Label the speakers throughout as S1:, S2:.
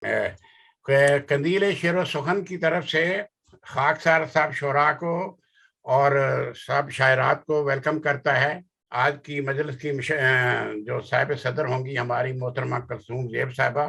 S1: कंदील शेर सुखन की तरफ से खाकसार साहब शोरा को और सब शायरात को वेलकम करता है। आज की मजलिस की जो साहिब सदर होंगी हमारी मोहतरमा कलसूम ज़ेब साहिबा,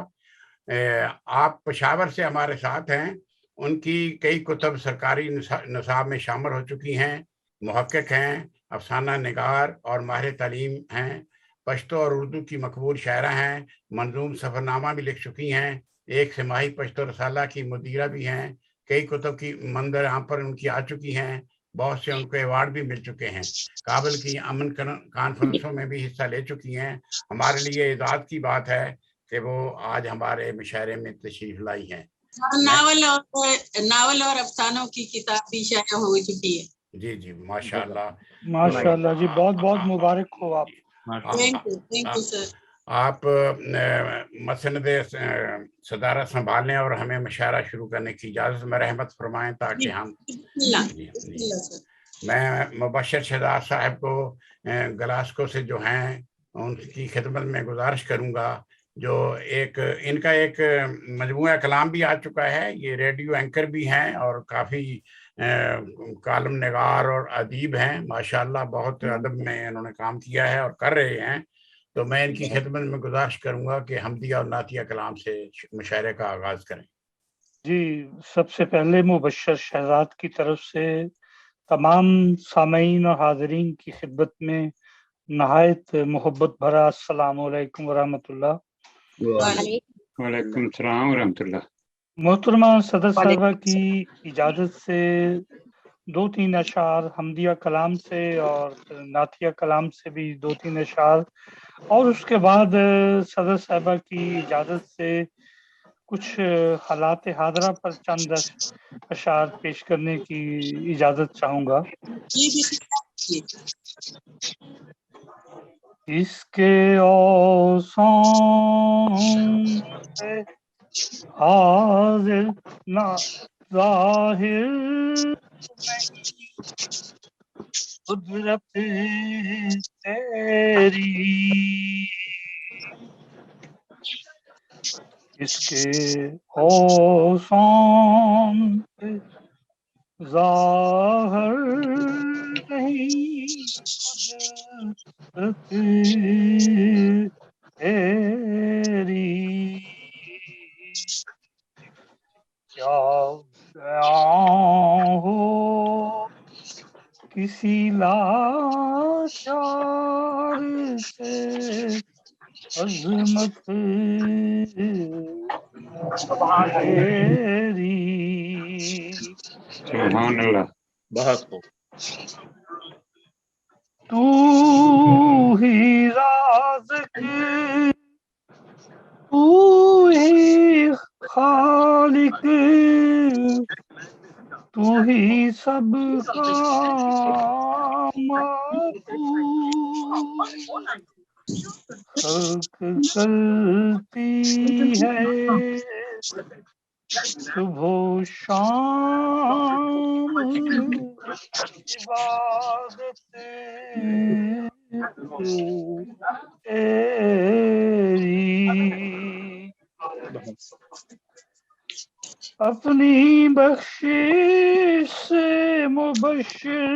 S1: आप पेशावर से हमारे साथ हैं। उनकी कई कुतुब सरकारी निसाब में शामिल हो चुकी हैं, मुहक्किक हैं, अफसाना निगार और माहिर तालीम हैं, पश्तो और उर्दू की मकबूल शायरा हैं, मंजूम सफ़रनामा भी लिख चुकी हैं, एक सिमाही पश्तो रसाला की मुदीरा भी हैं, कई कुतुब की मंदर यहाँ पर उनकी आ चुकी हैं, बहुत से उनको अवार्ड भी मिल चुके हैं, काबुल की अमन कॉन्फ्रेंसों में भी हिस्सा ले चुकी हैं। हमारे लिए इज़्ज़त की बात है कि वो आज हमारे मुशायरे में तशरीफ लाई हैं।
S2: नावल और अफसानों की किताब भी शाया हो चुकी है।
S1: जी जी, माशाअल्लाह
S3: माशाअल्लाह जी, बहुत बहुत मुबारक हो आप।
S2: Thank you sir.
S1: आप मसनद सदारत संभालें और हमें मुशायरा शुरू करने की इजाज़त में रहमत फरमाएं ताकि हम मैं मुबशर शहजाद साहब को गलास्को से जो हैं उनकी खिदमत में गुजारिश करूँगा, जो इनका एक मजमूआ कलाम भी आ चुका है, ये रेडियो एंकर भी हैं और काफ़ी कालम निगार और अदीब हैं, माशाअल्लाह बहुत अदब में इन्होंने काम किया है और कर रहे हैं। तो मैं इनकी खिदमत में गुजारिश करूँगा कि हमदिया और नातिया कलाम से मुशायरे का आगाज़ करें।
S3: जी, सबसे पहले मुबशर शहजाद की तरफ से तमाम सामीन और हाज़रीन की खिदमत में नहायत मोहब्बत भरा अस्सलामु अलैकुम व रहमतुल्लाह।
S4: वालेकुम सलाम व रहमतुल्लाह।
S3: मोहतरमा सदर साहिबा की इजाज़त से 2-3 अशार हमदिया कलाम से और नातिया कलाम से भी 2-3 अशार, और उसके बाद सदर साहिबा की इजाज़त से कुछ हालात हादरा पर चंद अशार पेश करने की इजाज़त चाहूँगा। इसके औसान पे हाजिर ना ज़ाहिर कुदरत तेरी, इसके औसान पे ज़ाहिर नहीं कुदरत तेरी, क्या बयां हो किसी लाचार से अज़मत तेरी।
S4: सुभान अल्लाह।
S5: बहुत खूब।
S3: तू ही राज़िक, तू ही खालिक, तू ही सबका माबूद, खल्क करती है सुबह शाम इबादत तेरी, अपनी बख्शिश से मुबश्शिर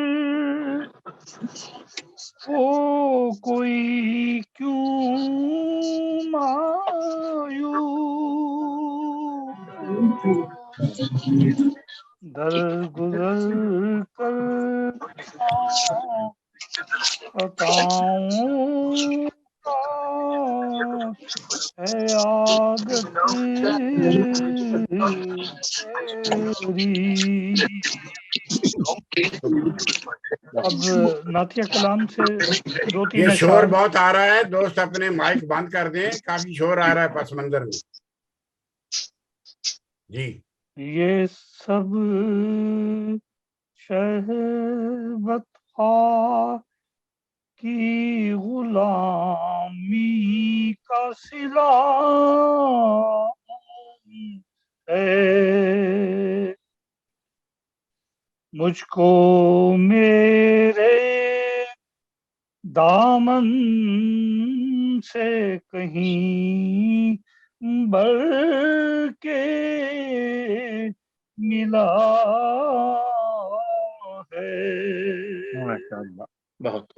S3: वो कोई क्यों मायूस, दर गुजर कर खताओं का है आदत तेरी। अब नातिया कलाम से 2-3
S1: ये शोर
S3: अशार।
S1: बहुत आ रहा है, दोस्त अपने माइक बंद कर दें, काफी शोर आ रहा है पस मंजर में। जी,
S3: ये सब शहवत की गुलामी का सिला है, मुझको मेरे दामन से कहीं बढ़ के मिला है।
S4: माशाअल्लाह, बहुत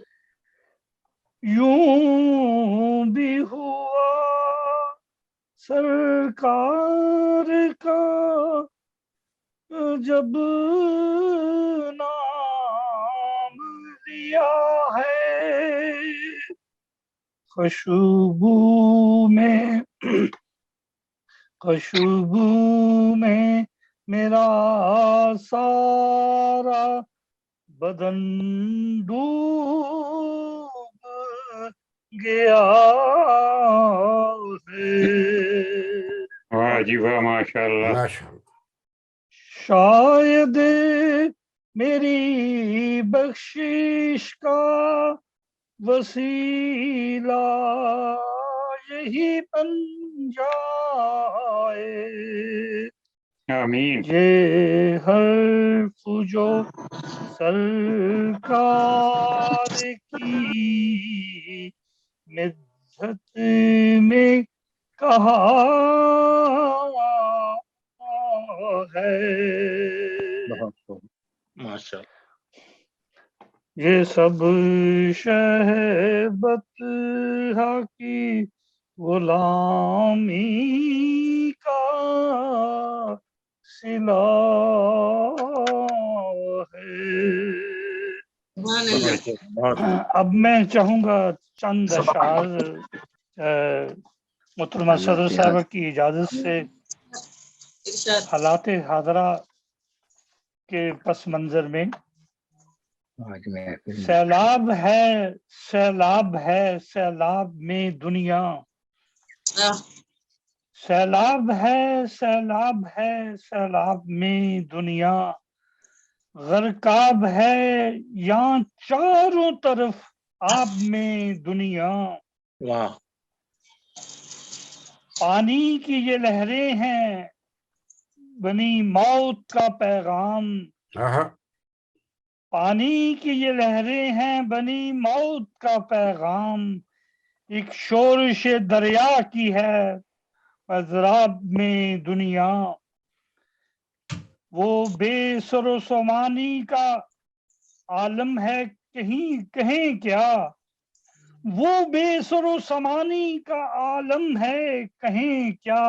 S3: यूं भी हुआ सरकार का जब नाम लिया है, खुशबू में खुशबू में मेरा सारा बदन डूब गया है।
S4: वाह जी वाह, माशाअल्लाह।
S1: माशाअल्लाह।
S3: शायद मेरी बख्शिश का वसीला यही बन जाए,
S4: आमीन।
S3: ये हर्फ जो सरकार की मिद्दत में कहा है।
S4: बहुत खूब, माशाअल्लाह।
S3: ये सब शहबत की गुलामी का सिला है।
S2: सुभान अल्लाह।
S4: बहुत
S3: अब मैं चाहूंगा चंद अशार मोहतरमा सदर साहब की इजाजत से
S2: इरशाद।
S3: हालात हाजरा के पस मंजर में। सैलाब है सैलाब है सैलाब में दुनिया,
S2: आह,
S3: सैलाब है सैलाब है सैलाब में दुनिया, गरकाब है यहाँ चारों तरफ आब में दुनिया।
S4: वाह,
S3: पानी की ये लहरें हैं बनी मौत का पैगाम,
S1: आहा,
S3: पानी की ये लहरें हैं बनी मौत का पैगाम, एक शोरश दरिया की है अजराब में दुनिया। वो बेसरो सोमानी का आलम है कहीं कहें क्या, वो बेसरो समानी का आलम है कहें क्या,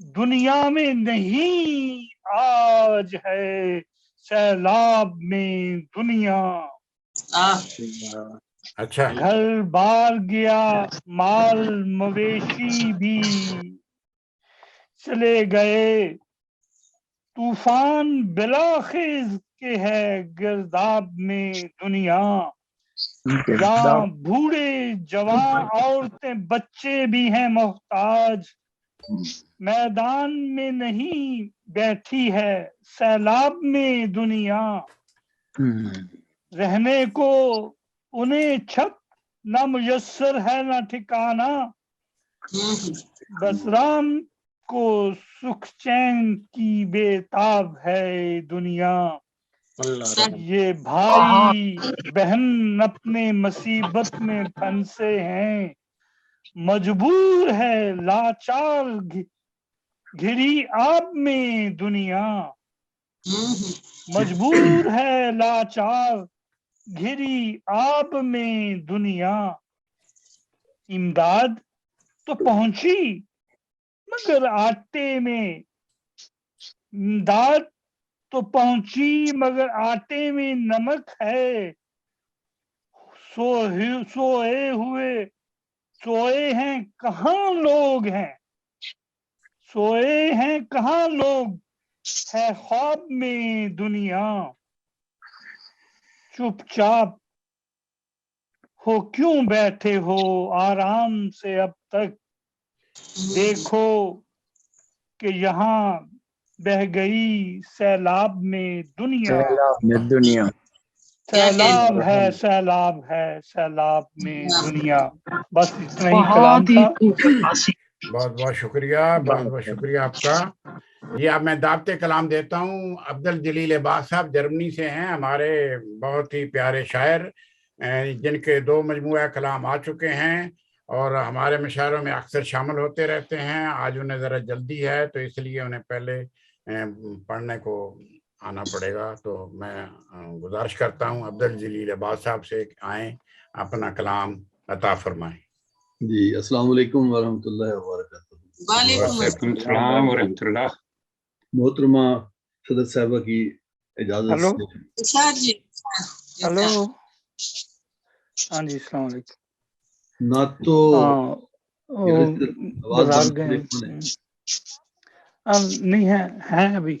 S3: दुनिया में नहीं आज है सैलाब में दुनिया।
S2: आह,
S1: अच्छा।
S3: घर बार गया माल मवेशी भी चले गए, तूफान बिलाखिज के है गिरदाब में दुनिया। यहाँ बूढ़े जवान औरतें बच्चे भी हैं मोहताज, मैदान में नहीं बैठी है सैलाब में दुनिया। रहने को उन्हें छत न मुयस्सर है न ठिकाना, बस राम को सुख चैन की बेताब है दुनिया। ये भाई बहन अपने मुसीबत में फंसे हैं, मजबूर है लाचार घिरी आब में दुनिया, मजबूर है लाचार घिरी आब में दुनिया। इमदाद तो पहुंची मगर आटे में, इमदाद तो पहुंची मगर आटे में नमक है, सोए हैं कहाँ लोग हैं, सोए हैं कहाँ लोग है ख्वाब में दुनिया। चुपचाप हो क्यों बैठे हो आराम से अब तक, देखो कि यहाँ बह गई सैलाब में दुनिया।
S4: दुनिया।
S3: सैलाब है सैलाब है सैलाब में दुनिया। बस इतना ही कलाम था।
S1: बहुत बहुत शुक्रिया, बहुत बहुत शुक्रिया आपका। ये अब मैं दावते कलाम देता हूँ। अब्दुल जलील अब्बास साहब जर्मनी से हैं, हमारे बहुत ही प्यारे शायर, जिनके 2 मजमूआ कलाम आ चुके हैं। और हमारे मुशायरों में अक्सर शामिल होते रहते हैं। आज उन्हें ज़रा जल्दी है तो इसलिए उन्हें पहले पढ़ने को आना पड़ेगा। तो मैं गुजारिश करता हूँ अब्दुल जलील अब्बास साहब से आए, अपना कलाम अता फरमाएं।
S5: जी, अस्सलाम वालेकुम वरहमतुल्लाहि वबरकातुहू।
S2: वालेकुम अस्सलाम।
S4: वरहमतुल्लाह।
S5: मोहतरमा सदर साहबा की इजाजत
S3: हेलो।
S5: से
S2: इरशाद जी।
S3: हेलो। हाँ जी, अस्सलाम वालेकुम।
S5: ना तो
S3: वो
S5: आवाज
S3: बाजार
S5: बंद
S3: गए।
S5: करे कौन है?
S3: नहीं है अभी।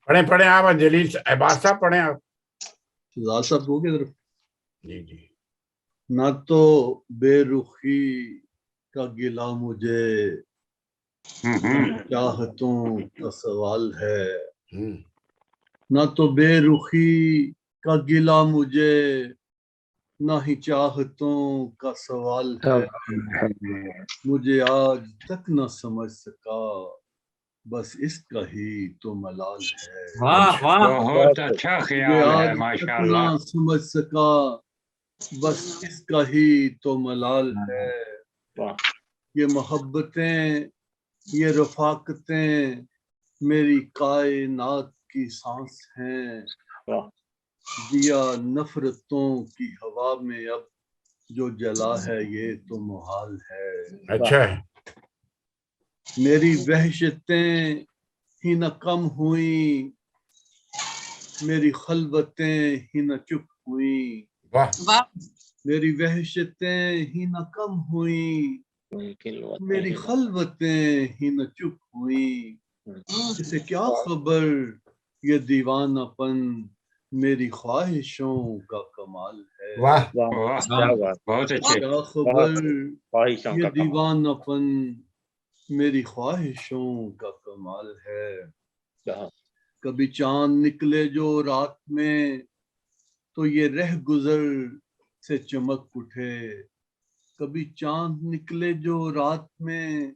S1: पढ़े आप जलील अब्बास साहब, पढ़े आप।
S5: शहजाद साहब को की तरफ।
S1: जी जी।
S5: ना तो बेरुखी का गिला मुझे, चाहतों का सवाल है। ना तो बेरुखी का गिला मुझे, ना ही चाहतों का सवाल है। मुझे आज तक न समझ सका, बस इसका ही तो मलाल है।
S2: वाह वाह।
S4: बहुत अच्छा
S5: मुझे
S4: ख्याल है,
S5: आज तक
S4: माशाल्लाह।
S5: न समझ सका, बस इसका ही तो मलाल है। ये मोहब्बतें, ये रफाकतें मेरी कायनात की सांस हैं। दिया नफरतों की हवा में अब जो जला है ये तो मुहाल है।
S1: अच्छा है।
S5: मेरी वहशतें ही न कम हुई, मेरी खलबतें ही न चुप हुई।
S1: वाह
S2: वाह।
S5: मेरी वहशतें ही न कम हुई, मेरी खलबतें ही न चुप हुई। इसे क्या खबर ये दीवानापन मेरी ख्वाहिशों का कमाल है।
S1: वाह।
S4: वाह, बहुत अच्छे।
S5: क्या खबर ये दीवानापन मेरी ख्वाहिशों का कमाल है। कभी चांद निकले जो रात में तो ये रह गुजर से चमक उठे। कभी चांद निकले जो रात में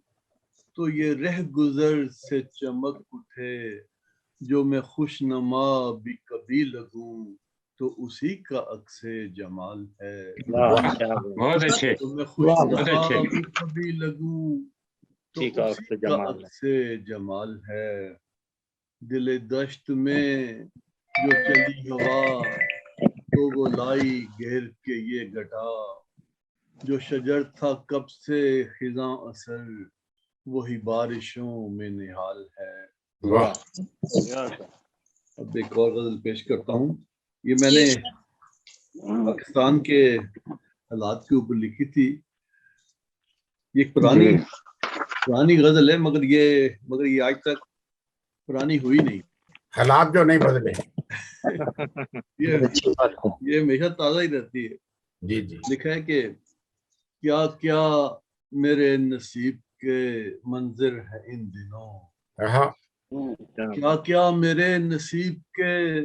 S5: तो ये रह गुजर से चमक उठे। जो मैं खुशनमा भी कभी लगूं तो उसी का अक्से जमाल है।
S4: बहुत अच्छे।
S5: तो मैं
S4: बहुत
S5: खुशनमा
S4: अच्छे।
S5: भी कभी लगूं तो उसी का अक्से जमाल है। दिले दश्त में जो चली हवा तो वो लाई घेर के ये गटा। जो शजर था कब से खिज़ां असर वही बारिशों में निहाल है।
S1: वाह।
S5: अब एक और गजल पेश करता हूँ। ये मैंने पाकिस्तान के हालात के ऊपर लिखी थी। ये एक पुरानी गजल है, मगर ये आज तक पुरानी हुई नहीं।
S1: हालात जो नहीं बदले।
S5: ये हमेशा ताजा ही रहती है।
S1: जी जी।
S5: लिखा है कि क्या क्या मेरे नसीब के मंजिर है इन दिनों।
S1: हाँ।
S5: क्या क्या मेरे नसीब के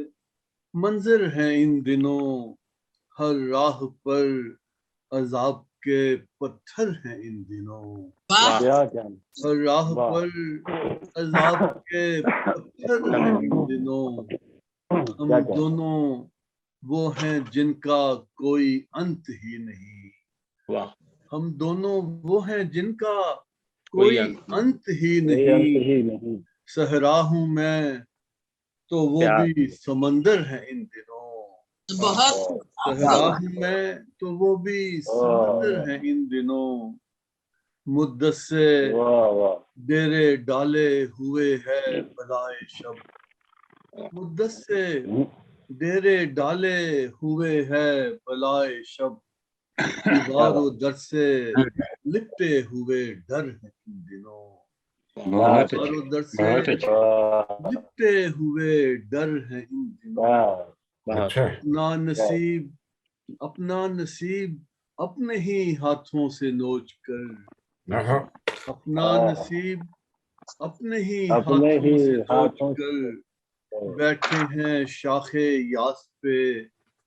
S5: मंजिर हैं इन दिनों। हर राह पर अजाब के पत्थर हैं इन दिनों। हर राह पर अजाब के पत्थर हैं इन दिनों। हम दोनों वो हैं जिनका कोई अंत ही नहीं। हम दोनों वो हैं जिनका कोई अंत ही नहीं। सहरा हूं मैं तो वो भी समंदर है इन दिनों।
S2: बहुत।
S5: सहरा हूं मैं तो वो भी समंदर है इन दिनों। मुद्दत से डेरे डाले हुए है बलाए शब। मुद्दत से डेरे डाले हुए है बलाए शब। दीवारों दर से लिपटे हुए डर है इन दिनों।
S4: बहुत
S5: दीवारों
S4: अच्छे।
S5: दर से
S4: बहुत अच्छे।
S5: लिपटे हुए डर है इन दिनों।
S1: अच्छा।
S5: अपना नसीब अपने ही हाथों से नोच कर।
S1: हाँ।
S5: अपना नसीब अपने ही हाथों से नोच कर बैठे हैं शाखे यास पे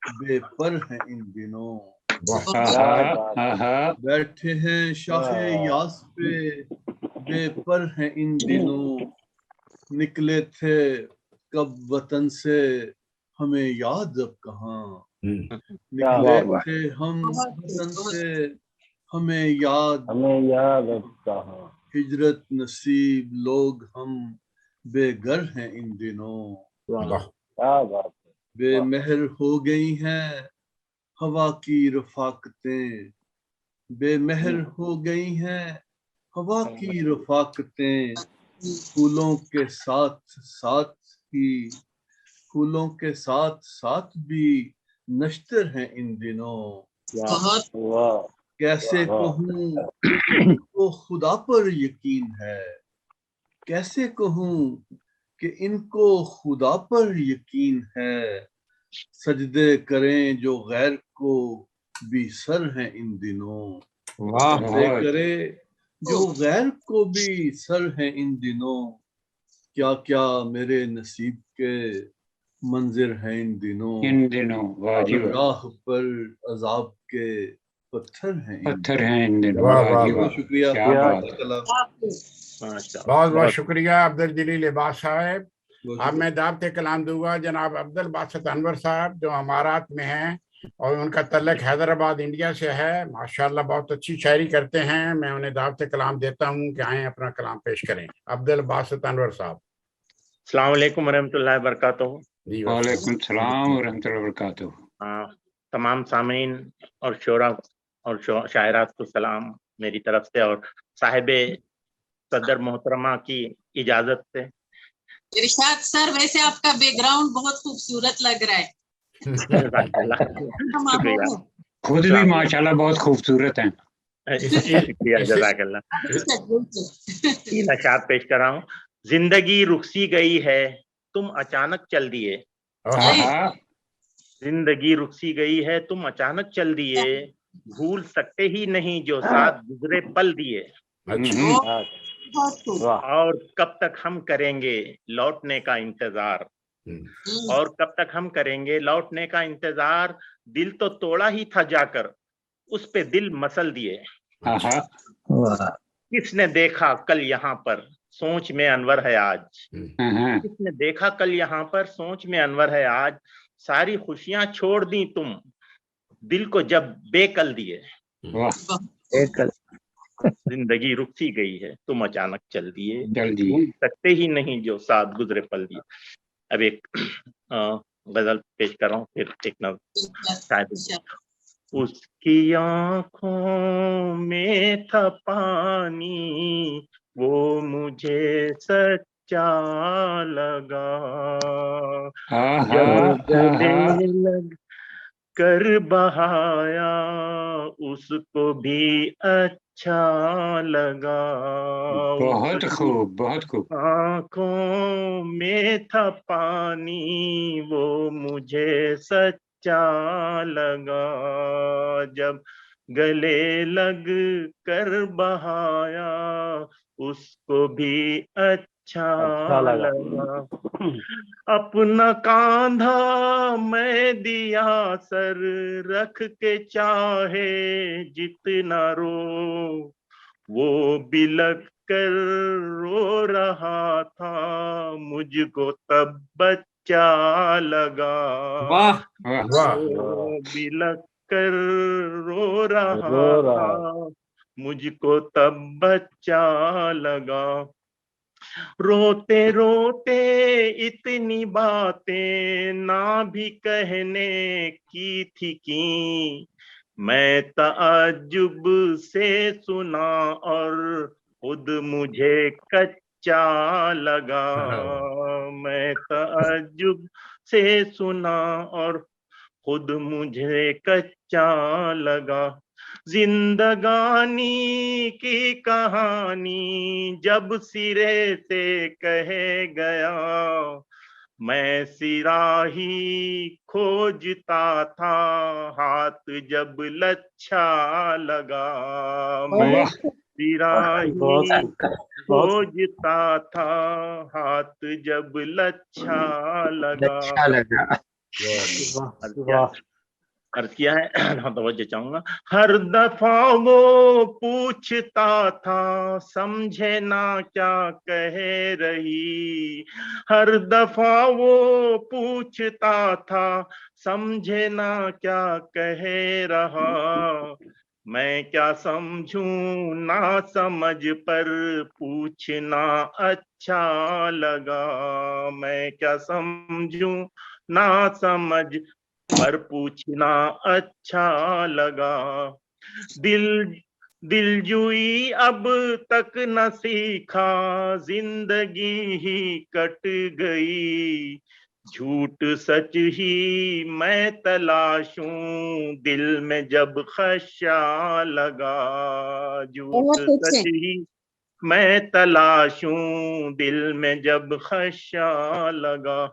S5: बेपर हैं इन दिनों। बैठे हैं शाखे यास पे बेपर हैं इन दिनों। निकले थे कब वतन से हमें याद अब कहाँ। निकले थे हम वतन से हमें याद
S4: कहाँ
S5: हिजरत नसीब लोग हम बेघर हैं इन दिनों।
S1: वाह
S4: क्या बात है।
S5: बेमहर हो गई हैं हवा की रफाकतें, बेमहर हो गई हैं हवा की रफाकतें, फूलों के साथ साथ ही फूलों के साथ साथ भी नश्तर हैं इन दिनों।
S2: बहुत
S4: वाह
S5: कैसे
S4: वाह।
S5: कहूँ इनको खुदा पर यकीन है, कैसे कहूँ कि इनको खुदा पर यकीन है, सजदे करें जो गैर को भी सर हैं इन दिनों।
S4: वाह
S5: सजदे करे जो गैर को भी सर हैं इन दिनों। क्या क्या मेरे नसीब के मंजिर हैं इन दिनों।
S4: इन दिनों वाह जी वाह।
S5: राह पर अजाब के पत्थर हैं इन
S4: पत्थर हैं इन दिनों
S1: वाह,
S4: वाह
S1: वाह,
S4: जी
S1: वाह।
S4: वाह।
S5: बहुत शुक्रिया।
S4: क्या बात है।
S5: कलाम
S1: बहुत बहुत शुक्रिया अब्दुल जलील लिबास साहब।
S5: बहुत
S1: अब
S5: शुक्रिया।
S1: मैं दावत कलाम दूंगा जनाब अब्दुल बासित अनवर साहब जो अमारात में हैं और उनका तल्लक हैदराबाद इंडिया से है। माशाल्लाह बहुत अच्छी शायरी करते हैं। मैं उन्हें दावत कलाम देता हूं कि आए अपना कलाम पेश करें। अब्दुल बासित अनवर साहब।
S6: अस्सलाम वालेकुम वरहमतुल्लाहि वबरकातुहू।
S1: जी
S4: वालेकुम सलाम व रहमतुल्लाहि व बरकातुहू।
S6: तमाम सामीन और शोरा और शायरात को सलाम मेरी तरफ से और साहिबे सदर मोहतरमा की इजाजत से।
S2: इरशाद सर, वैसे आपका बैकग्राउंड बहुत खूबसूरत लग रहा है।
S6: शुक्रिया।
S4: खुद भी माशाल्लाह बहुत खूबसूरत हैं।
S6: शुक्रिया जज़ाकल्लाह। ये नशात पेश कर रहा हूँ। जिंदगी रुखसी गई है तुम अचानक चल दिए,
S4: आहा
S6: जिंदगी रुखसी गई है तुम अचानक चल दिए, भूल सकते ही नहीं जो साथ गुजरे पल दिए। और कब तक हम करेंगे लौटने का इंतजार, और कब तक हम करेंगे लौटने का इंतजार, दिल तो तोड़ा ही था जाकर उस पे दिल मसल दिए।
S4: आहा
S6: किसने देखा कल यहाँ पर सोच में अनवर है आज,
S4: आहा।
S6: किसने देखा कल यहाँ पर सोच में अनवर है आज, सारी खुशियां छोड़ दी तुम दिल को जब बेकल दिए।
S4: वाह
S6: जिंदगी रुक सी गई है तुम अचानक चल दिए,
S4: जल्दी
S6: भूल सकते ही नहीं जो साथ गुजरे पल दिए। अब एक गजल पेश कर रहा हूँ, फिर एक नज़र। उसकी आँखों में था पानी वो मुझे सच्चा लगा, जब गले लग कर बहाया उसको भी अच्छा लगा।
S4: बहुत खूब बहुत खूब।
S6: आँखों में था पानी वो मुझे सच्चा लगा, जब गले लग कर बहाया उसको भी अच्छा लगा। अपना कांधा मैं दिया सर रख के चाहे जितना रो, वो बिलक कर रो रहा था मुझको तब बच्चा लगा। वो बिलक कर रो रहा था मुझको तब बच्चा लगा। रोते रोते इतनी बातें ना भी कहने की थी की, मैं ताज्जुब से सुना और खुद मुझे कच्चा लगा। मैं ताज्जुब से सुना और खुद मुझे कच्चा लगा। जिंदगानी की कहानी जब सिरे से कहे गया, मैं सिरा ही खोजता था हाथ जब लच्छा लगा। मैं सिरा ही खोजता था हाथ जब लच्छा लगा। अर्ज किया है, तवज्जो चाहूंगा। हर दफा वो पूछता था समझे ना क्या कह रही, हर दफा वो पूछता था समझे ना क्या कह रहा, मैं क्या समझूं ना समझ पर पूछना अच्छा लगा। मैं क्या समझूं ना समझ पर पूछना अच्छा लगा। दिल दिलजुई अब तक न सीखा, जिंदगी ही कट गई। झूठ सच ही मैं तलाशूं, दिल में जब खशा लगा। झूठ
S2: बहुत अच्छे।
S6: सच ही मैं तलाशूं, दिल में जब खशा लगा।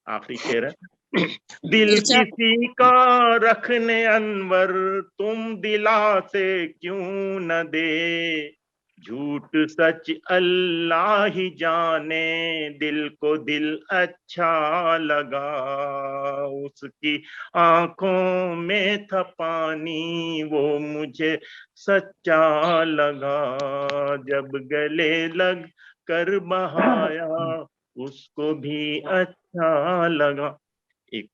S6: आखिरी शेर है। दिल
S2: इरशाद।
S6: किसी का रखने अनवर, तुम दिला से क्यों न दे। झूठ सच अल्लाह ही जाने, दिल को दिल अच्छा लगा। उसकी आंखों में था पानी, वो मुझे सच्चा लगा। जब गले लग कर बहाया, उसको भी अच्छा लगा। एक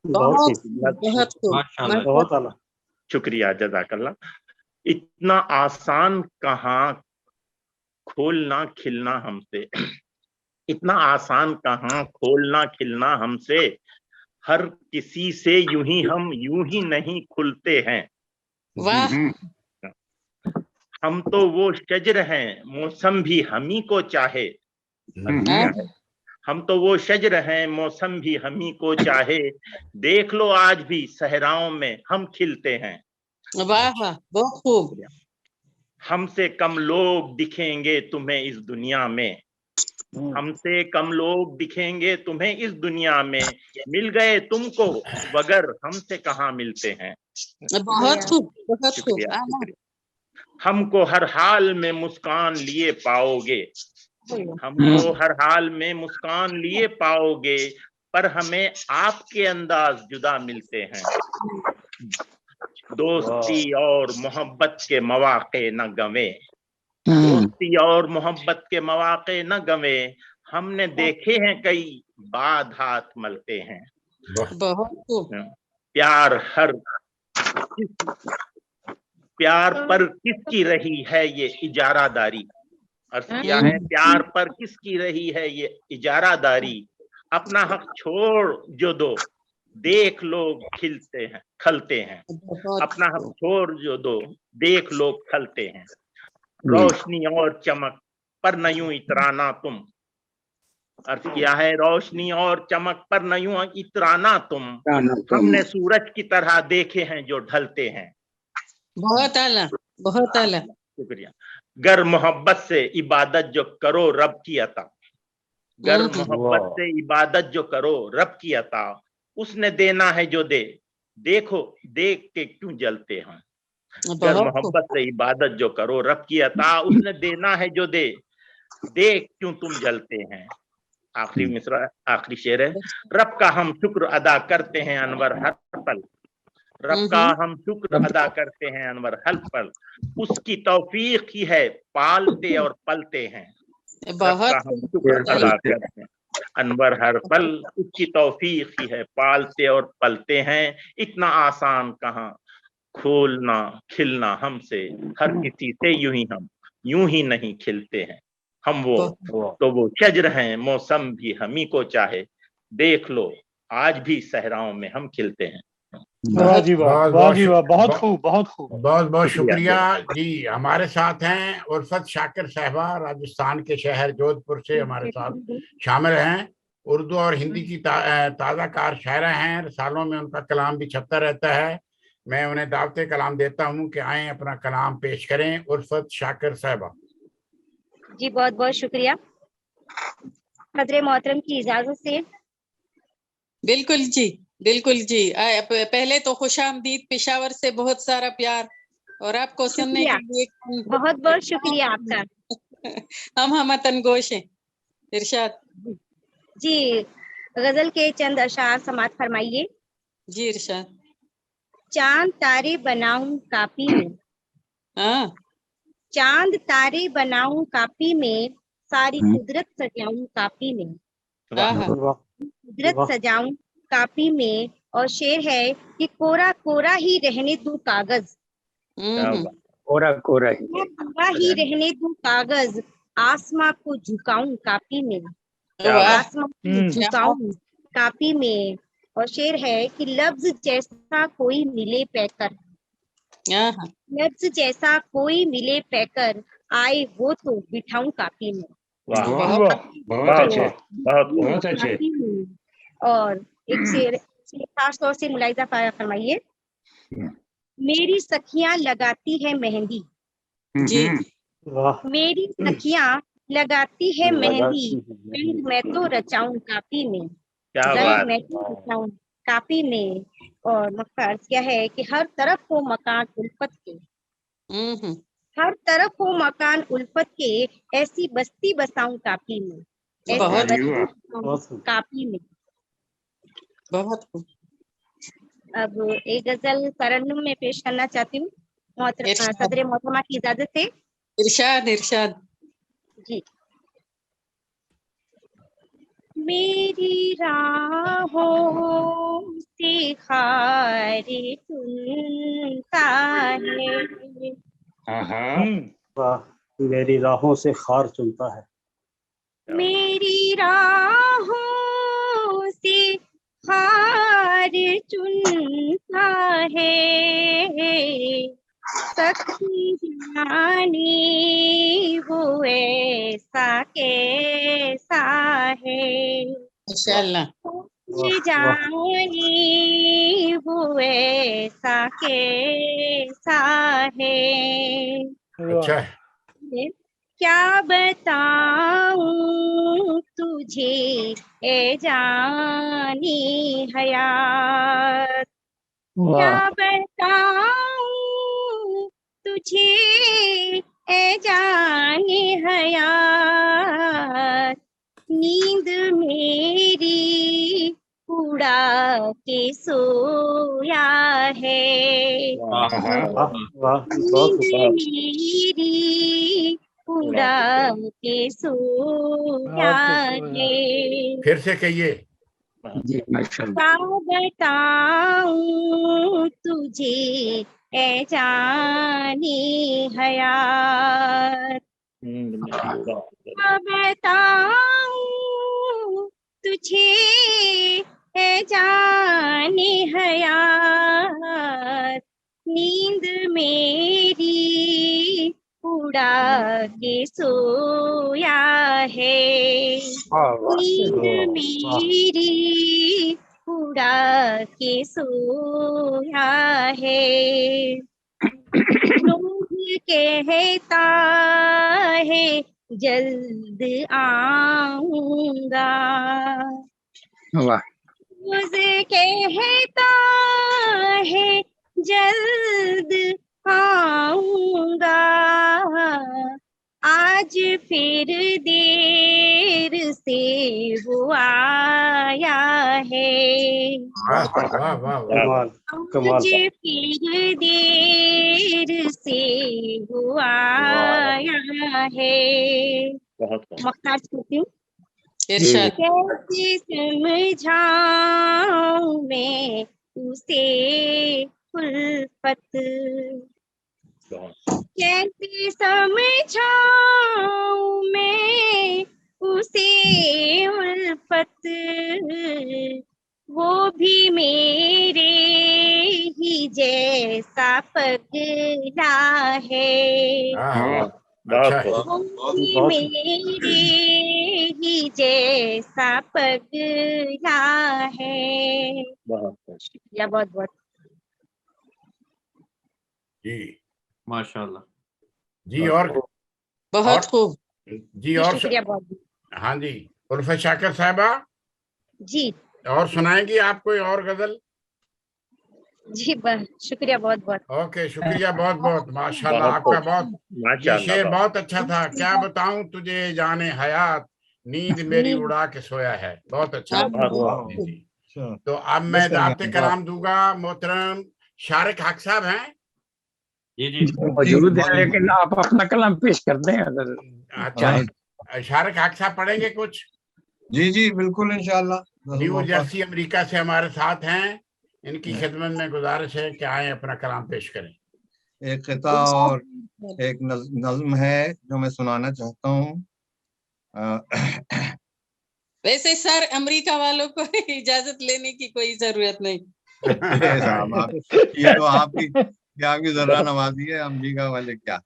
S3: बहुत
S2: बहुत खूब।
S3: खूब, बहुत आला।
S6: शुक्रिया, जज़ाकल्लाह। इतना आसान कहाँ खोलना खिलना हमसे, इतना आसान कहाँ खोलना खिलना हमसे। हर किसी से यूं ही नहीं खुलते हैं।
S2: वाह।
S6: हम तो वो शजर हैं, मौसम भी हमी को चाहे। हम तो वो शजर हैं, मौसम भी हमी को चाहे। देख लो आज भी सहराओं में हम खिलते हैं।
S2: वाह वाह, बहुत खूब।
S6: हमसे कम लोग दिखेंगे तुम्हें इस दुनिया में। हमसे कम लोग दिखेंगे तुम्हें इस दुनिया में। मिल गए तुमको मगर हमसे कहाँ मिलते हैं।
S2: बहुत खूब, बहुत खूब।
S6: शुक्रिया, शुक्रिया। हमको हर हाल में मुस्कान लिए पाओगे। हमको हर हाल में मुस्कान लिए पाओगे, पर हमें आपके अंदाज जुदा मिलते हैं। दोस्ती और मोहब्बत के मौके न गवे, दोस्ती और मोहब्बत के मौके न गवे। हमने देखे हैं कई बाद हाथ मलते हैं।
S2: बहुत खूब।
S6: प्यार पर किसकी रही है ये इजारादारी। अर्थ किया है, प्यार पर किसकी रही है ये इजारादारी। अपना हक छोड़ जो दो, देख लोग खिलते हैं खलते हैं। अपना हक छोड़ जो दो, देख लोग खलते हैं। रोशनी और चमक पर न यूं इतराना तुम। अर्थ किया है, रोशनी और चमक पर न यूं इतराना तुम। हमने सूरज की तरह देखे हैं जो ढलते हैं।
S2: बहुत आला, बहुत आला।
S6: शुक्रिया। गर मोहब्बत से इबादत जो करो रब की अता। गर मोहब्बत से इबादत जो करो रब की अता। उसने देना है जो दे, देखो देख के क्यों जलते हैं। गर मोहब्बत से इबादत जो करो रब की अता। उसने देना है जो दे, देख क्यों तुम जलते हैं। आखिरी मिसरा, आखिरी शेर है। रब का हम शुक्र अदा करते हैं अनवर हर पल। रब का हम शुक्र अदा करते हैं अनवर हर पल। उसकी तौफीक ही है पालते और पलते हैं। रब का हम शुक्र अदा करते हैं अनवर हर पल। उसकी तौफीक ही है पालते और पलते हैं। इतना आसान कहाँ खोलना खिलना हमसे। हर किसी से यूं ही नहीं खिलते हैं। हम वो तो वो शजर हैं, मौसम भी हमी को चाहे। देख लो आज भी सहराओं में हम खिलते हैं।
S3: वाह जी वाह, वाह जी वाह, बहुत खूब, बहुत खूब।
S1: बहुत बहुत शुक्रिया जी। हमारे साथ हैं उर्फत शाकिर साहबा, राजस्थान के शहर जोधपुर से हमारे साथ शामिल हैं। उर्दू और हिंदी की ताज़ा कार शायरा हैं। सालों में उनका कलाम भी छपता रहता है। मैं उन्हें दावते कलाम देता हूं कि आए अपना कलाम पेश करें। उर्फत शाकिर साहबा
S7: जी, बहुत बहुत शुक्रिया। हजरे मोहतरम की इजाजत से।
S2: बिल्कुल जी, बिल्कुल जी। पहले तो खुशामदीद, पेशावर से बहुत सारा प्यार, और आपको सुनने के लिए
S7: बहुत बहुत शुक्रिया आपका।
S2: हम तनगोश हैं। इरशाद
S7: जी, गजल के चंद अशार समात फरमाइए।
S2: जी इरशाद।
S7: चांद तारे बनाऊं कापी में, चांद तारे बनाऊं कापी में, सारी कुदरत सजाऊं कापी में, कुदरत सजाऊं कापी में। और शेर है कि कोरा कोरा ही रहने दूं कागज,
S2: हम्म,
S4: कोरा कोरा ही
S7: मैं पूरा ही रहने दूं कागज, आसमां को झुकाऊं कापी में,
S2: वाह,
S7: आसमां को
S3: हम्म।
S7: झुकाऊं कापी में। और शेर है कि लफ्ज जैसा कोई मिले पैकर,
S2: हाँ,
S7: लफ्ज जैसा कोई मिले पैकर, आए वो तो बिठाऊं कापी में,
S6: वाह
S4: वाह
S3: वाह,
S4: बहुत अच्छे
S6: बहुत
S4: अच्छे
S7: कापी में। और एक शेर खास तौर से मुलाहिजा फरमाइए। मेरी सखियां लगाती है मेहंदी,
S2: जी,
S3: वाह,
S7: मेरी सखियां लगाती है मेहंदी, रंग मैं तो रचाऊं कापी में,
S6: क्या
S7: रंग
S6: बात
S7: मैं तो रचाऊं कापी में। और मकसद क्या है कि हर तरफ हो मकान उल्फत के,
S2: हम्म,
S7: हर तरफ हो मकान उल्फत के, ऐसी बस्ती बसाऊं कापी में, ऐसी
S2: बहुत
S7: बस्ती
S4: वाह।
S7: बसाऊं
S3: बहुत
S7: कापी में।
S2: बहुत खूब।
S7: अब एक गजल तरन्नुम में पेश करना चाहती हूँ
S2: इरशाद,
S7: सदर मोहतरमा की इजाजत से।
S2: इरशाद, इरशाद।
S7: जी। मेरी राहों से खारे चुनता है,
S4: हाँ
S3: वाह,
S8: मेरी राहों से खार चुनता है,
S7: मेरी राहों से खार चुनता है, सखी जाने वो ऐसा कैसा है,
S2: माशाल्लाह,
S7: सखी जाने वो ऐसा कैसा है,
S1: अच्छा है।
S7: क्या बताऊं तुझे ए जानी हयात, क्या बताऊं तुझे ए जानी हयात, नींद मेरी उड़ा के सोया है,
S6: वाह
S8: वाह
S7: नींद मेरी उड़ा के सोया है,
S1: फिर से कहिए।
S4: जी माशाल्लाह
S7: क्या बताऊं तुझे ए जानी हयात, क्या बताऊं तुझे ए जानी हयात, नींद मेरी उड़ा के सोया है, नींद मेरी उड़ा के सोया है, रोज कहता है जल्द आऊंगा,
S4: वाह
S7: रोज कहता है जल्द आऊंगा, आज फिर देर से वो आया है,
S1: वाह वाह वाह वाह।
S8: कमाल कमाल
S7: आज फिर देर से वो आया है। मख्तार छूती हूँ।
S2: इरशाद,
S7: कैसे समझाऊं मैं उसे उल्फत, कैसे समझाऊं मैं उसे उल्फत, वो भी मेरे ही जैसा पगला है,
S1: अच्छा है।
S7: वो भी मेरे ही जैसा पगला है। या बहुत बहुत
S1: जी
S9: माशाल्लाह।
S1: जी। और
S2: बहुत खूब।
S1: जी और
S7: शुक्रिया बहुत बहुत।
S1: हाँ जी, उल्फत शाकिर साहिबा
S7: जी
S1: और सुनाएंगी आप कोई और गजल?
S7: जी शुक्रिया बहुत बहुत।
S1: ओके, शुक्रिया बहुत बहुत। माशाल्लाह, आपका बहुत ये शेर बहुत अच्छा था। क्या बताऊं तुझे जाने हयात, नींद मेरी उड़ा के सोया है। बहुत अच्छा। जी। तो अब मैं दावते कलाम दूंगा। मोहतरम शारिक हक साहब हैं?
S9: जी जी
S4: मौजूद है, लेकिन आप अपना कलाम पेश कर दें अगर चाहें।
S1: शारिक हक साहब पढ़ेंगे कुछ?
S10: जी जी बिल्कुल इंशाल्लाह।
S1: न्यू जर्सी अमेरिका से हमारे साथ हैं। इनकी खिदमत में गुजारिश है कि आए अपना कलाम पेश करें।
S10: एक खिता और एक नज्म है जो मैं सुनाना चाहता हूँ।
S2: वैसे सर अमेरिका वालों को इजाजत लेने की कोई जरूरत नहीं।
S10: साहब आप, ये तो आपकी जर्रा नवाजी है, अमेरिका वाले क्या।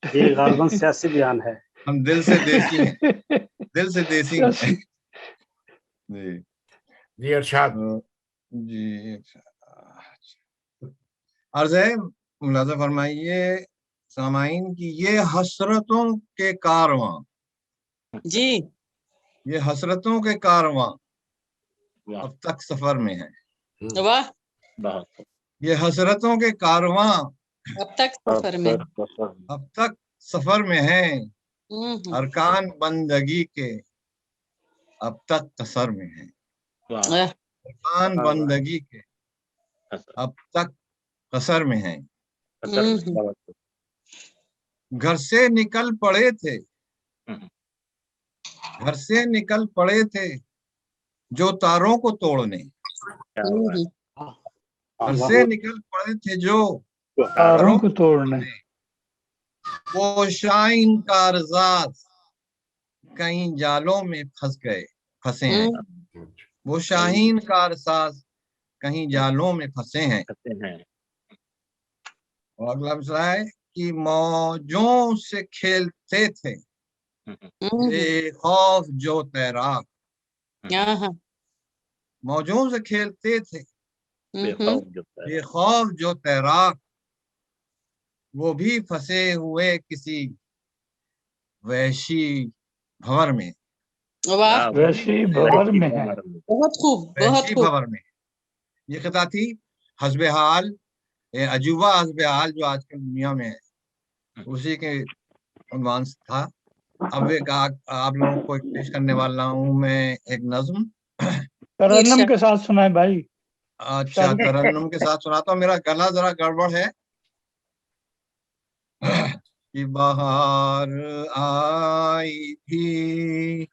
S8: ये गालिबन सियासी बयान है।
S10: हम दिल से देसी हैं, दिल से देसी हैं। जी
S1: जी अरशाद।
S10: जी अर्ज़ है, मुलाज़ा फरमाइए सामाइन की ये हसरतों के कारवां
S2: जी,
S10: ये हसरतों के कारवां अब तक सफर में है।
S2: वाह,
S10: ये हसरतों के कारवां
S2: अब तक सफर में।
S10: अब तक सफर में है। अरकान बंदगी के अब तक कसर में है। अरकान बंदगी के अब तक कसर में है। घर से निकल पड़े थे, घर से निकल पड़े थे जो तारों को तोड़ने। घर से निकल पड़े थे जो
S3: तारों को तोड़ने।
S10: वो शाइन कारजात कहीं जालों में फंसे हैं। वो शाहीन कारसाज कहीं जालों में फंसे हैं। और अगला मिसरा है कि मौजों से खेलते थे बेखौफ जो तैराक। मौजों से खेलते थे बेखौफ जो तैराक, वो भी फंसे हुए किसी वहशी भंवर में।
S3: वैसी भंवर में है।
S2: बहुत खूब, बहुत
S10: वहशी
S2: खूब।
S10: भंवर में। ये खिता थी हस्बे हाल, अजूबा हस्बे हाल जो आजकल दुनिया में है, उसी के उन्वान से था। अब एक आप लोगों को एक पेश करने वाला हूँ मैं एक नज्म।
S3: तरन्नुम के साथ सुनाए भाई।
S10: अच्छा, तरन्नुम के साथ सुनाता हूँ। मेरा गला जरा गड़बड़ है। कि बाहर आई थी,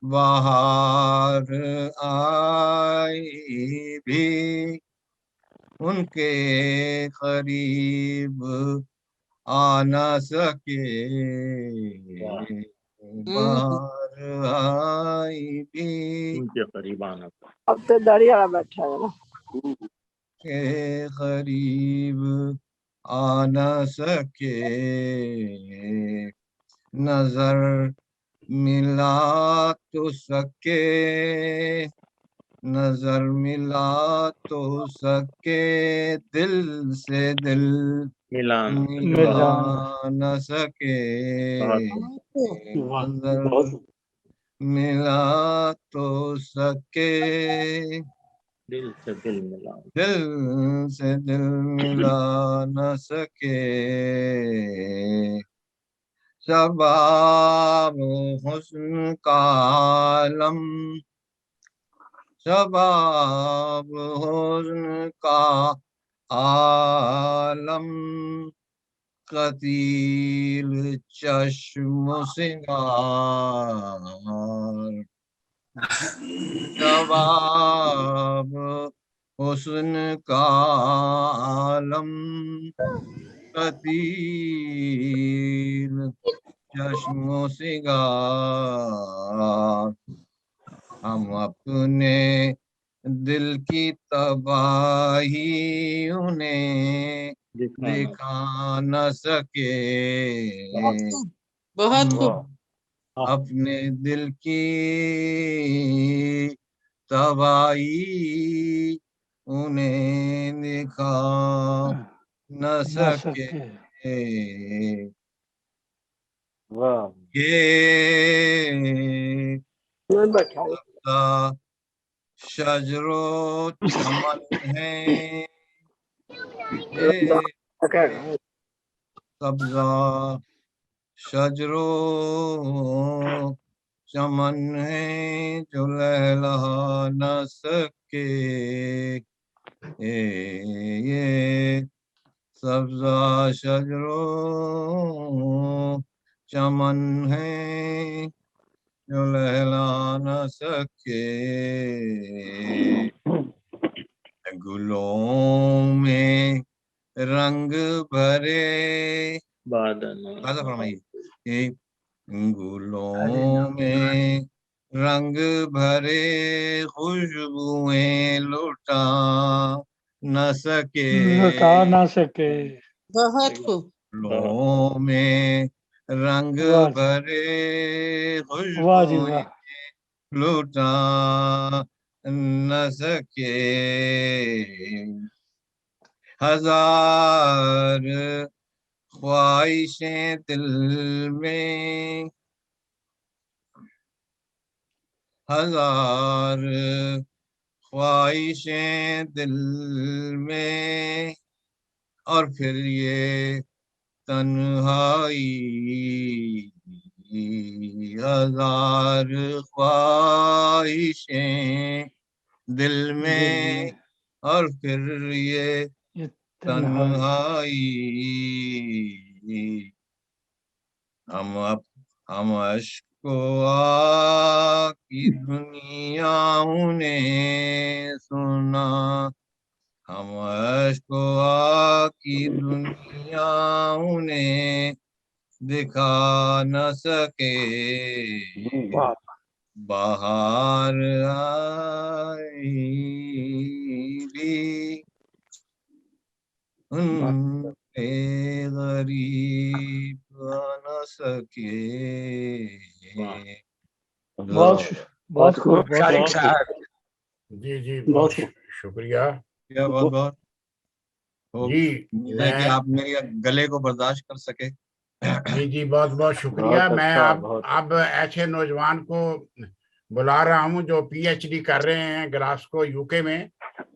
S10: बाहर आई भी उनके करीब आ न सके। बाहर आई भी
S6: उनके करीब आना।
S11: अब तो दाढ़ी वाला बैठा है ना।
S10: के करीब आ न सके। नजर मिला तो सके, नजर मिला तो सके, दिल से दिल मिला न सके। नजर मिला तो सके,
S6: दिल से दिल मिला,
S10: दिल से दिल मिला न सके। शबाब हुस्न का आलम, शबाब हुस्न का आलम, कतील चश्म सिंगार। शबाब हुस्न का आलम, कतील चश्मो सिंगार। हम अपने दिल की तबाही उन्हें दिखा न सके।
S2: बहुत खूब।
S10: अपने दिल की तबाही उन्हें दिखा न सके। ये शजरो चमन है, ये सब्जा शजरो चमन है जो लहला न सके। ये सब्जा शजरो चमन है जो लहला न सके। गुलों में रंग भरे
S6: बादल
S10: फरमाइए गुलों में रंग भरे खुशबुएं लुटा न सके
S3: लुटा ना सके।
S2: बहुत खूब।
S10: फूलों में रंग
S3: वाह जी,
S10: भरे
S3: वाह जी
S10: खुशबुएं
S3: वाह।
S10: लुटा न सके हजार ख्वाहिशें दिल में हजार ख्वाहिशें दिल में और फिर ये तन्हाई हजार ख्वाहिशें दिल
S3: दिल
S10: में
S3: में
S10: और फिर ये
S3: ये तन्हाई।
S10: तन्हाई हम अश्को की दुनियाओं ने सुना हम अश्को की दुनियाओं ने दिखा न सके बाहर आई भी उनके गरीब आ न सके
S3: बहुत बहुत खूब, बहुत
S4: शारिक
S3: खूब।
S4: साहब।
S1: जी जी बहुत शुक्रिया
S10: बहुत बहुत
S1: जी।
S10: उम्मीद है कि आप मेरे गले को बर्दाश्त कर सके।
S1: जी जी बहुत बहुत शुक्रिया। मैं अब ऐसे नौजवान को बुला रहा हूं जो पीएचडी कर रहे हैं ग्लासगो यूके में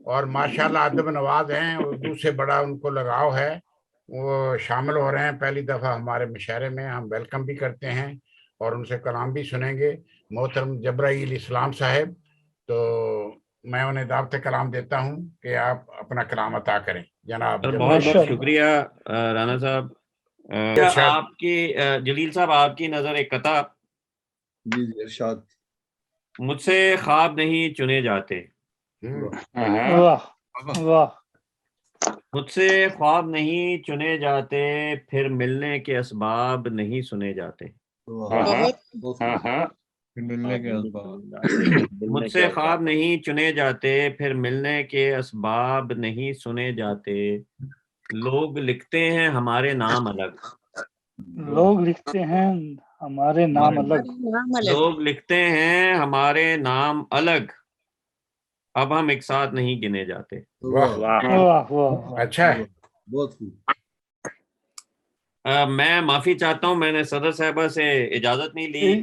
S1: और माशाल्लाह अदब नवाज हैं, उर्दू से बड़ा उनको लगाव है, वो शामिल हो रहे हैं पहली दफा हमारे मुशायरे में। हम वेलकम भी करते हैं और उनसे कलाम भी सुनेंगे। मोहतरम जबराइल इस्लाम साहब, तो मैं उन्हें दावत कलाम देता हूं कि आप अपना कलाम अता करें जनाब।
S9: बहुत बहुत शुक्रिया राना साहब। आपकी जलील साहब, आपकी नजर एक कता।
S5: जी इरशाद।
S9: मुझसे ख्वाब नहीं चुने जाते।
S3: वाह वाह।
S9: मुझसे ख्वाब नहीं चुने जाते, फिर मिलने के असबाब नहीं सुने जाते।
S10: मिलने के असबाब
S9: मुझसे ख्वाब नहीं चुने जाते, फिर मिलने के असबाब नहीं सुने जाते। लोग लिखते हैं हमारे नाम अलग।
S3: लोग लिखते हैं हमारे नाम अलग।
S9: लोग लिखते हैं हमारे नाम अलग, अब हम एक साथ नहीं गिने जाते।
S1: वाह
S3: वाह वाह।
S1: अच्छा है,
S5: बहुत
S9: मैं माफी चाहता हूं, मैंने सदर साहबा से इजाजत नहीं ली।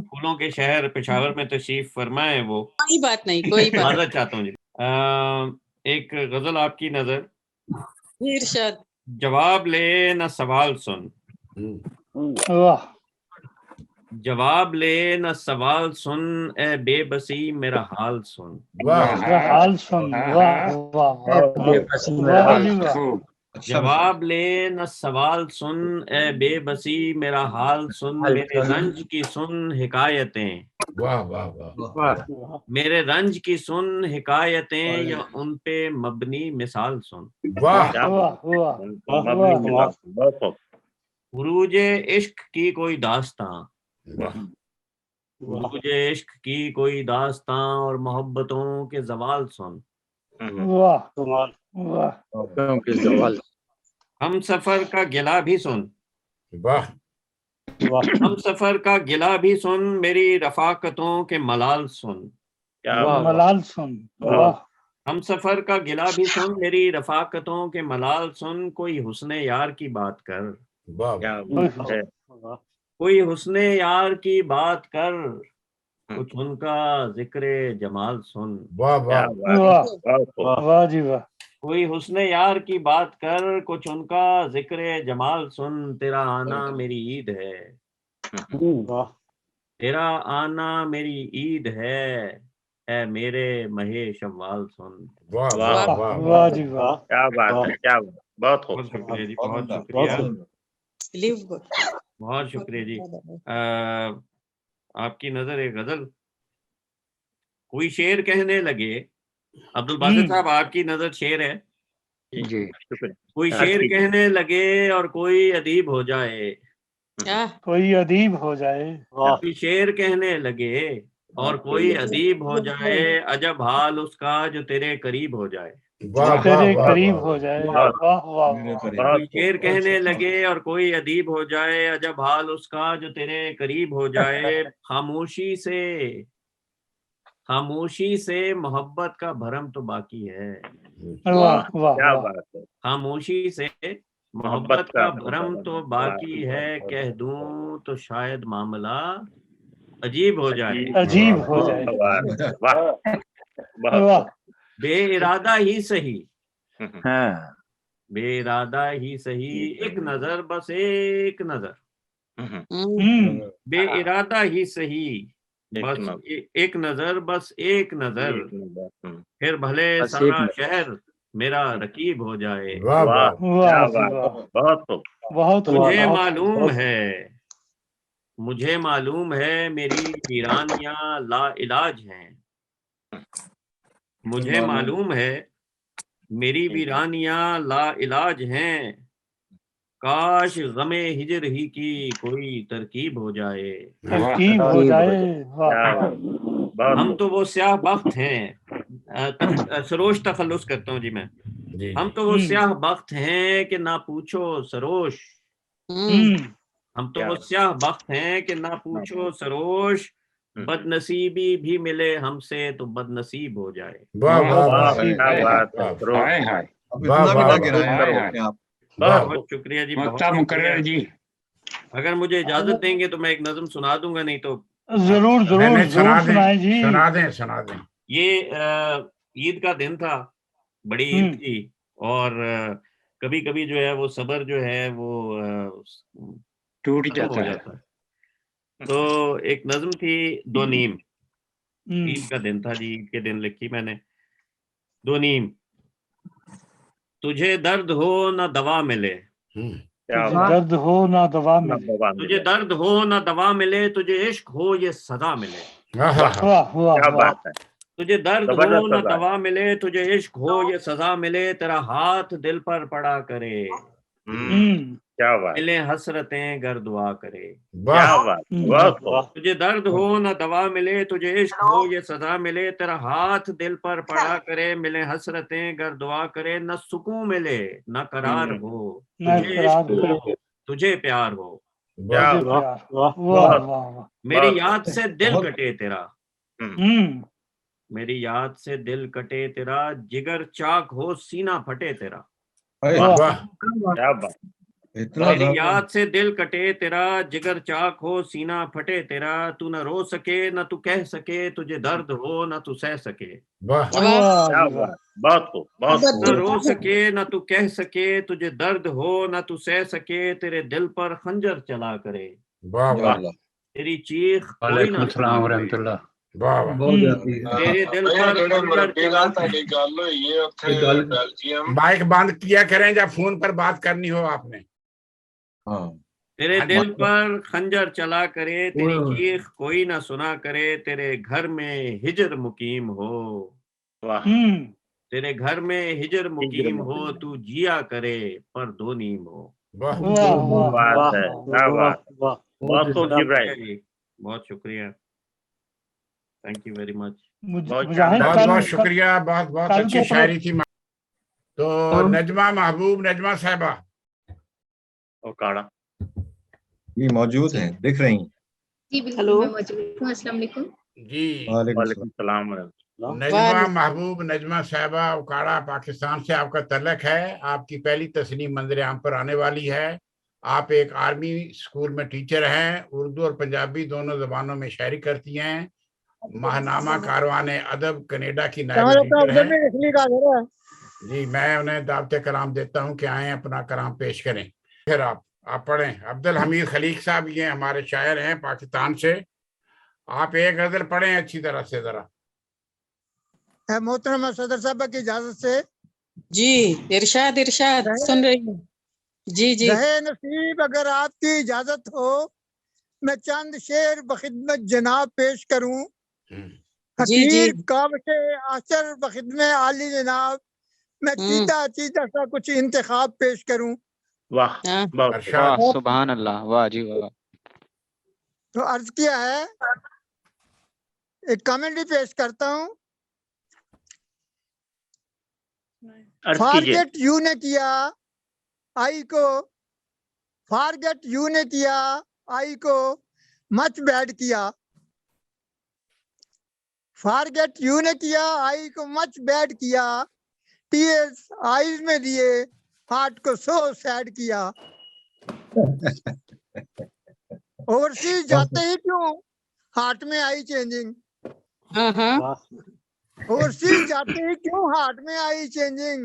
S9: फूलों के शहर पेशावर में तशरीफ फरमाए वो।
S2: कोई बात नहीं, कोई बात
S9: इजाजत चाहता हूँ जी। एक गजल आपकी नजर।
S2: इरशाद।
S9: जवाब ले न सवाल सुन।
S3: वाह।
S9: जवाब ले न सवाल सुन, ए बेबसी मेरा हाल सुन।
S3: मेरा हाल सुन। वाह वाह वाह।
S9: जवाब ले न सवाल सुन, ए बेबसी मेरा हाल सुन। मेरे रंज की सुन हिकायतें।
S1: वाह वाह वाह।
S9: मेरे रंज की सुन हिकायतें, या उन पे मबनी मिसाल सुन।
S1: वाह
S3: वाह।
S9: उरूजे इश्क की कोई दास्तां। उरूजे इश्क की कोई दास्तां, और मोहब्बतों के जवाल सुन।
S3: वाह वाह।
S9: हम सफर का गिला भी सुन।
S1: वाह।
S9: हम सफर का गिला भी सुन, मेरी रफाकतों के मलाल सुन।
S3: मलाल सुन। वाह।
S9: हम सफर का गिला भी सुन, मेरी रफाकतों के मलाल सुन। कोई हुस्ने यार की बात कर। कोई हुस्ने यार की बात कर, कुछ उनका जिक्र जमाल सुन।
S1: वाह वाह
S3: वाह जी वाह।
S9: कोई हुस्ने यार की बात कर, कुछ उनका जिक्र जमाल सुन। तेरा आना मेरी ईद है। तेरा आना मेरी ईद है, ऐ मेरे महे शव्वाल सुन।
S1: वाह वाह
S3: वाह जी वाह।
S6: क्या बात है, क्या बात। बहुत खूब।
S9: बहुत शुक्रिया जी, बहुत शुक्रिया,
S2: बहुत
S9: बहुत शुक्रिया जी। आपकी नजर एक गजल। कोई शेर कहने लगे। अब्दुल बासित साहब, आपकी नजर शेर है।
S4: जी शुक्रिया।
S9: कोई शेर कहने लगे और कोई अदीब हो जाए,
S3: कोई अदीब हो जाए,
S9: कोई शेर कहने लगे और कोई अदीब हो जाए, अजब हाल उसका जो तेरे करीब हो जाए।
S3: जो तेरे करीब हो जाए। वाह वाह।
S9: कोई शेर कहने लगे और कोई अदीब हो जाए, अजब हाल उसका जो तेरे करीब हो जाए। खामोशी से मोहब्बत का भरम तो बाकी है।
S3: वाह वाह
S6: क्या
S3: वाह।
S6: बात है।
S9: खामोशी से मोहब्बत का भरम तो बाकी है, कह दूं तो शायद मामला अजीब हो जाए।
S3: अजीब हो जाए।
S6: वाह।
S9: बेइरादा ही सही,
S4: हाँ
S9: बेइरादा ही सही, एक नजर, बस एक नजर, बेइरादा ही सही, बस एक नजर, बस एक नजर, फिर भले सारा शहर मेरा रकीब हो जाए।
S1: वाह वाह
S6: बहुत
S3: बहुत।
S9: मुझे मालूम है मेरी वीरानियां ला इलाज हैं। मुझे मालूम है मेरी वीरानियां ला इलाज हैं, काश गमे हिजर ही की कोई तरकीब हो जाए।
S3: तरकीब हो जाए।
S9: हम तो वो स्याह बख्त हैं, सरोश तखल्लुस करता हूँ जी मैं। हम तो वो स्याह बख्त हैं कि ना पूछो सरोश, हम तो वो स्याह बख्त हैं कि ना पूछो सरोश, बदनसीबी भी मिले हमसे तो बदनसीब हो जाए। बहुत शुक्रिया जी, बहुत शुक्रिया जी। अगर मुझे इजाजत देंगे तो मैं एक नज़म सुना दूंगा, नहीं तो
S3: जरूर जरूर जरूर सुनाएं जी।
S1: सुना दें।
S9: ये ईद का दिन था, बड़ी ईद थी, और कभी कभी जो है वो सब्र जो है वो
S4: टूट
S9: जाता है। तो एक नज़म थी, दो नीम, ईद का दिन था जी, ईद के दिन लिखी मैंने। दो नीम, तुझे दर्द हो ना दवा मिले,
S3: तुझे दर्द हो ना दवा मिले,
S9: तुझे दर्द हो ना दवा मिले, तुझे इश्क हो ये सदा मिले।
S6: क्या बात है।
S9: तुझे दर्द हो ना दवा मिले, तुझे इश्क हो ये सजा मिले, तेरा हाथ दिल पर पड़ा करे,
S6: क्या बात।
S9: मिले हसरतें गर दुआ करे।
S6: क्या बात।
S9: तुझे दर्द हो ना दवा मिले, तुझे इश्क हो ये सजा मिले, तेरा हाथ दिल पर पड़ा करे, मिले हसरतें गर दुआ करे, न सुकून मिले न करार हो, तुझे इश्क हो तुझे प्यार हो। मेरी याद से दिल कटे तेरा, मेरी याद से दिल कटे तेरा, जिगर चाक हो सीना फटे तेरा।
S6: क्या बात।
S9: मेरी याद से दिल कटे तेरा, जिगर चाक हो सीना फटे तेरा, तू न रो सके न तू कह सके, तुझे दर्द हो न तू सह सके। न रो सके न तू कह सके, तुझे दर्द हो न तू सह सके, तेरे दिल पर खंजर चला करे, तेरी चीख कोई ना सुना करे। तेरे दिल पर खंजर चला करे।
S1: माइक बंद किया करें जब फोन पर बात करनी हो आपने।
S9: तेरे दिल पर खंजर चला करे, तेरी चीख कोई ना सुना करे, तेरे घर में हिजर मुकीम हो, तेरे घर में हिजर मुकीम हो, तू जिया करे पर दो नीम हो। बहुत शुक्रिया, थैंक यू वेरी मच।
S1: बहुत शुक्रिया, बहुत बहुत अच्छी शायरी थी। तो नजमा महबूब, नजमा साहिबा
S6: काड़ा
S10: ये मौजूद हैं, दिख रही हैं
S7: जी बिल्कुल, मैं मौजूद हूँ। अस्सलाम वालेकुम
S1: जी।
S6: वालेकुम सलाम।
S1: नजमा महबूब, नजमा साहिबा उकाड़ा, पाकिस्तान से आपका तल्लक है। आपकी पहली तस्नीम मंजर आम पर आने वाली है। आप एक आर्मी स्कूल में टीचर हैं, उर्दू और पंजाबी दोनों जबानों में शायरी करती हैं। माहनामा कारवान अदब कनाडा की नायब एडिटर हैं। जी, मैं उन्हें दावत कलाम देता हूं कि आए अपना कलाम पेश करें। फिर आप पढ़ें। अब्दुल हमीद खलीक साहब ये हमारे शायर हैं पाकिस्तान से। आप एक गजल पढ़ें अच्छी तरह से जरा।
S12: मोहतरमा सदर साहब की इजाजत से।
S2: जी इरशाद इरशाद सुन रही हूँ। जी जी।
S12: रहे नसीब अगर आपकी इजाजत हो, मैं चंद शेर बखिदमत जनाब पेश करूं। हकीर कावशे आसर बखिदमत आली जनाब, मैं चीता चीता सा कुछ इंतखाब पेश करूं।
S6: वाह
S13: वाह, सुभान अल्लाह, वाह जी वाह।
S12: तो अर्ज किया है, एक कमेंट्री पेश करता हूं। फॉरगेट यू ने किया आई को, फॉरगेट यू ने किया आई को मच बैड किया। फॉरगेट यू ने किया आई को मच बैड किया, टीयर्स आईज में दिए हार्ट को सो सैड किया। ओवरसीज जाते ही क्यों हार्ट में आई चेंजिंग, ओवरसीज जाते ही क्यों हार्ट में आई चेंजिंग।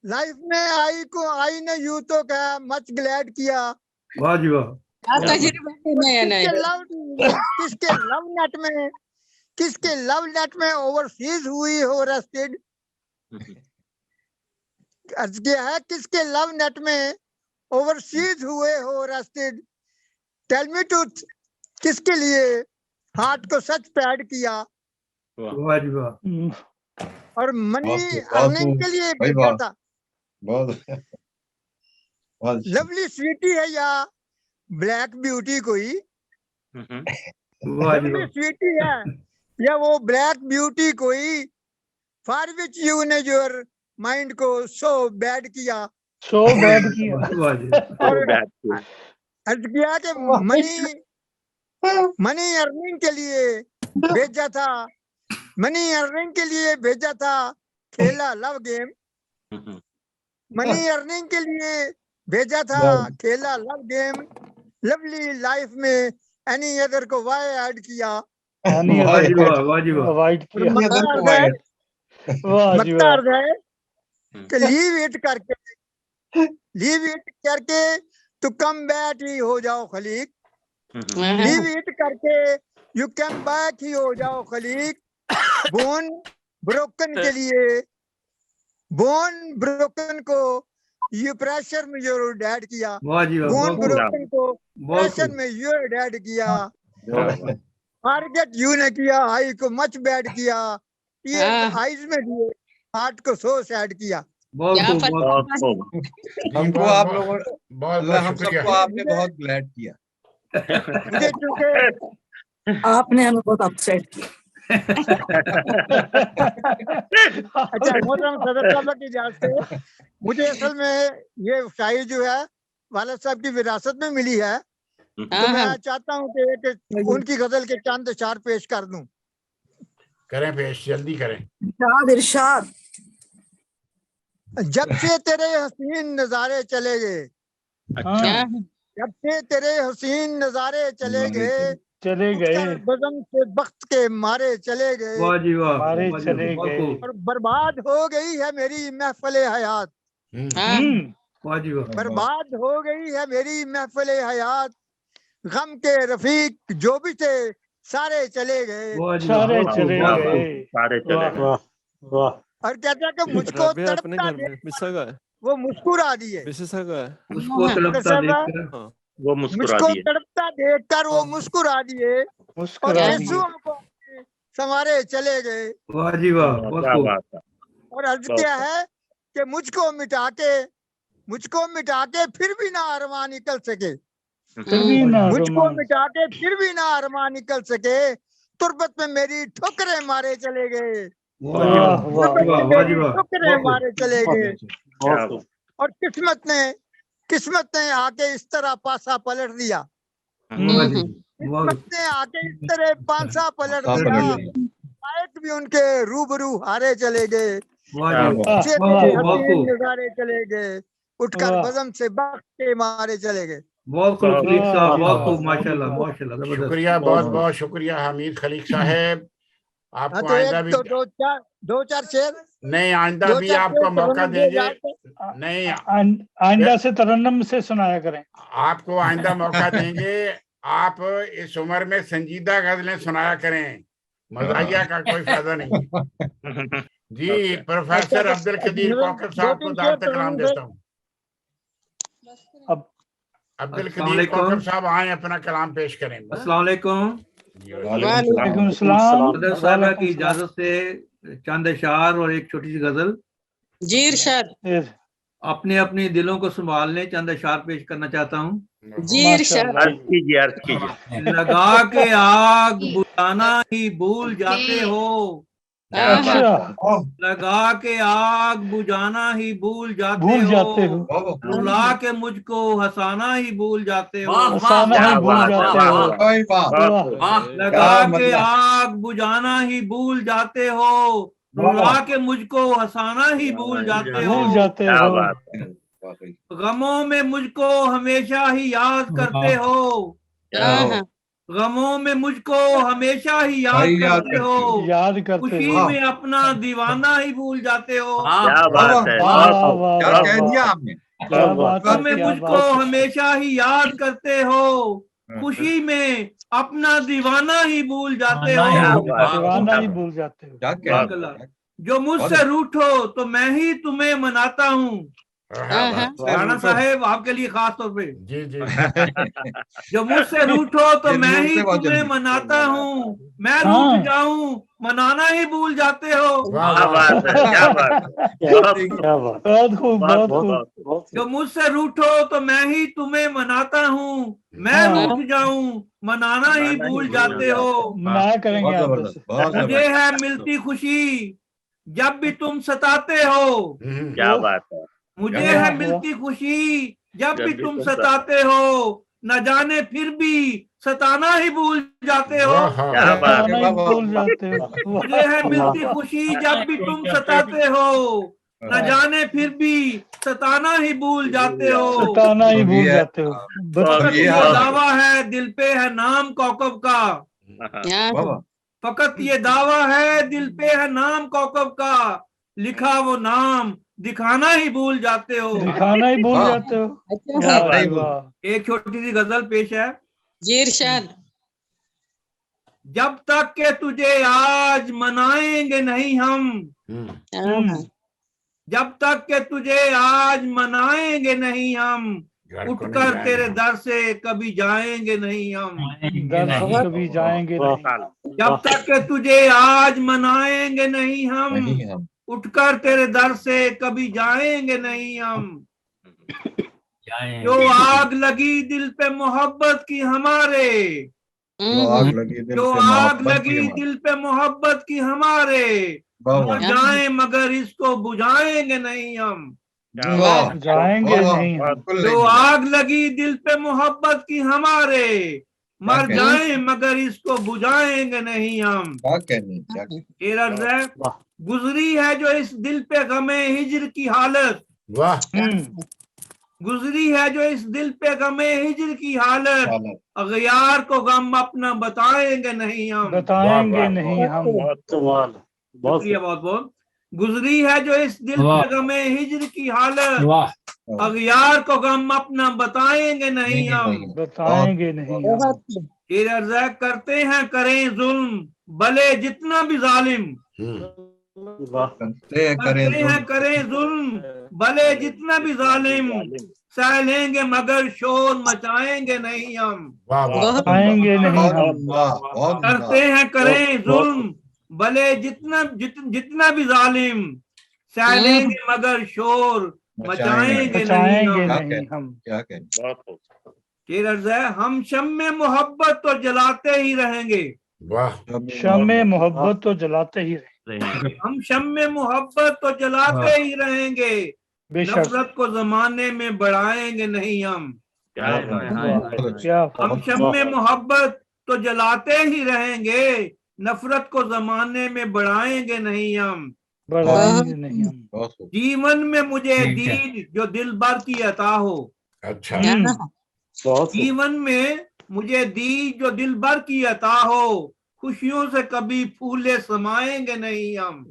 S12: लाइफ में आई को आई ने यू तो क्या मच ग्लैड किया।
S4: वाह जी वाह।
S12: किसके लव नेट में, किसके लव नेट में ओवरसीज हुई हो रेस्टेड। अर्ज किया है, किसके लव नेट में ओवरसीज हुए हो रेस्टेड। टेल मी ट्रूथ, किसके लिए हार्ट को सच पैड किया।
S4: वाह जी वाह।
S12: और मनी अर्निंग के लिए भेजा था। लवली स्वीटी है या ब्लैक ब्यूटी कोई, लवली स्वीटी है या वो ब्लैक ब्यूटी कोई, फॉर विच यू ने योर माइंड को सो बैड किया,
S3: सो बैड किया।
S12: और अर्ज किया कि मनी अर्निंग के लिए भेजा था, मनी अर्निंग के लिए भेजा था खेला लव गेम। मनी अर्निंग के लिए भेजा था खेला लव गेम। लवली लाइफ में एनी अदर को वाई ऐड किया। मतलब है कि लीव इट करके तो कम बैक ही हो जाओ खलीक। लीव इट करके यू कम बैक ही हो जाओ खलीक। बोन ब्रोकन के लिए, बोन ब्रोकन को ये प्रेशर में योर डैड किया। बोन ब्रोकन को प्रेशर में योर डैड किया। टारगेट यू ने किया आई को मच बैड किया, ये आईज में दिए हार्ट को सो सैड किया।
S10: हमको आप लोगों हम सबको आपने बहुत ग्लैड किया।
S12: मुझे चूंकि
S11: आपने हमें बहुत अपसेट किया।
S12: अच्छा, मोहतरम सदर साहब की इजाजत से मुझे असल में ये शायरी जो है वालिद साहब की विरासत में मिली है, तो मैं चाहता हूँ कि उनकी गजल के चंद अशार पेश कर दूं।
S1: करें पेश, जल्दी करें।
S11: इरशाद।
S12: जब से तेरे हसीन नजारे चले गए, जब से तेरे हसीन नजारे चले गए, बज़म से वक्त के मारे चले गए,
S3: मारे चले गए,
S12: और बर्बाद हो गई है मेरी महफिल हयात। बर्बाद हो गई है मेरी महफिल हयात। गम के रफीक जो भी थे सारे चले गए,
S3: सारे चले गए।
S12: और कहता है कि मुझको तड़पता देख वो मुस्कुरा दिए।
S6: वो
S12: मुझको तड़पता देखकर वो मुस्कुरा दिए, और आंसुओं को समारे चले गए। और अर्ज क्या है कि मुझको मिटा के फिर भी ना अरमान निकल सके, मुझको मिटा के फिर भी ना अरमान निकल सके। तुरबत में मेरी ठोकरें मारे चले गए, ठोकरें मारे चले गए। और किस्मत ने आके इस तरह पासा पलट दिया, किस्मत ने आके इस तरह पासा पलट दिया। शायद भी उनके रूबरू हारे चले गए, नजारे चले गए, उठकर बज़म से वक्त के मारे चले गए।
S1: शुक्रिया, बहुत बहुत शुक्रिया हमीद खलीक साहब। आपको
S12: तो
S1: आइंदा भी
S12: दो चार शेर
S1: नहीं, आइंदा भी आपको मौका देंगे। नहीं,
S3: आइंदा से तरन्नुम से सुनाया करें।
S1: आपको आइंदा मौका देंगे। आप इस उम्र में संजीदा गजलें सुनाया करें, मजाहिया का कोई फायदा नहीं। जी, प्रोफेसर अब्दुल कदीर कौकब साहब को दावत कलाम देता हूँ। अब्दुल कदीर कौकब साहब आए, अपना कलाम पेश करें।
S3: वालेकुम सलाम।
S9: सदर साहब की इजाजत से
S14: चंद अशार और एक छोटी सी गजल।
S2: जी इरशाद।
S14: अपने अपने दिलों को संभालने चंद अशार पेश करना चाहता हूँ।
S2: जी इरशाद।
S6: अर्ज कीजिए।
S14: लगा के आग बुझाना ही भूल जाते हो, लगा के आग बुझाना ही भूल जाते हो, रुला के मुझको हंसाना ही भूल जाते हो। लगा के आग बुझाना ही भूल जाते हो, रुला के मुझको हंसाना ही भूल जाते हो। गमों में मुझको हमेशा ही याद करते हो, गमों में मुझको हमेशा ही याद करते हो, खुशी में अपना दीवाना ही भूल जाते हो।
S6: क्या बात है,
S10: क्या कह दिया आपने।
S14: गमों में मुझको हमेशा ही याद करते हो, खुशी में अपना दीवाना ही भूल जाते हो।
S3: दीवाना ही भूल जाते हो।
S14: जो मुझसे रूठो तो मैं ही तुम्हें मनाता हूँ। राणा साहेब आपके लिए खास तौर पे।
S1: जी जी।
S14: जो मुझसे रूठो तो मैं ही तुम्हें मनाता हूँ, मैं रूठ जाऊं मनाना ही भूल जाते हो। जो मुझसे रूठो तो मैं ही तुम्हें मनाता हूँ, मैं रूठ जाऊं मनाना ही भूल जाते हो। मुझे है मिलती खुशी जब भी तुम सताते हो।
S6: क्या बात है।
S14: मुझे है मिलती खुशी जब भी तुम सताते हो, न जाने फिर भी सताना ही भूल जाते हो। मुझे है मिलती खुशी जब भी तुम सताते हो, न जाने फिर भी सताना ही भूल जाते हो। फकत ये दावा है दिल पे है नाम कौकब का, फकत ये दावा है दिल पे है नाम कौकब का, लिखा वो नाम दिखाना ही भूल जाते हो।
S3: दिखाना ही भूल जाते हो।
S14: एक छोटी सी गजल पेश है।
S2: जी इरशाद।
S14: जब तक के तुझे आज मनाएंगे नहीं हम, जब तक के तुझे आज मनाएंगे नहीं हम, उठकर तेरे दर से कभी जाएंगे नहीं हम।
S3: कभी जाएंगे नहीं।
S14: जब तक के तुझे आज मनाएंगे नहीं हम, उठकर तेरे दर से कभी जाएंगे नहीं हम। जो आग लगी दिल पे मोहब्बत की हमारे, जो आग लगी दिल पे मोहब्बत की हमारे, मर जाए मगर इसको बुझाएंगे नहीं हम।
S3: जाएंगे नहीं।
S14: जो आग लगी दिल पे मोहब्बत की हमारे, मर जाए मगर इसको बुझाएंगे नहीं हम। गुजरी है जो इस दिल पे गमे हिजर की हालत, गुजरी है जो इस दिल पे गमे हिजर की हालत, अगयार को गम अपना बताएंगे नहीं हम।
S3: बताएंगे नहीं हम।
S14: शुक्रिया बहुत बहुत। गुजरी है जो इस दिल पे गमे हिजर की हालत, अगयार को गम अपना बताएंगे नहीं हम।
S3: बताएंगे नहीं हम।
S14: करते हैं करें जुल्म भले जितना भी जालिम, करते हैं करें जुल्म भले जितना भी जालिम, सह लेंगे मगर शोर मचाएंगे नहीं हम।
S3: मचाएंगे नहीं हम।
S14: करते हैं करें जुल्म भले जितना भी जालिम, सह लेंगे मगर शोर मचाएंगे नहीं हम। हम शम्मे मोहब्बत तो जलाते ही रहेंगे।
S3: शम्मे मोहब्बत तो जलाते ही रहेंगे।
S14: हम शम्मे मोहब्बत तो जलाते ही रहेंगे, नफरत को जमाने में बढ़ाएंगे नहीं हम। हम शम्मे मोहब्बत तो जलाते ही रहेंगे, नफरत को जमाने में बढ़ाएंगे नहीं हम। जीवन में मुझे दीद जो दिल भर की अता हो।
S1: अच्छा।
S14: जीवन में मुझे दी जो दिल भर की अता हो, खुशियों से कभी फूले समाएंगे नहीं हम।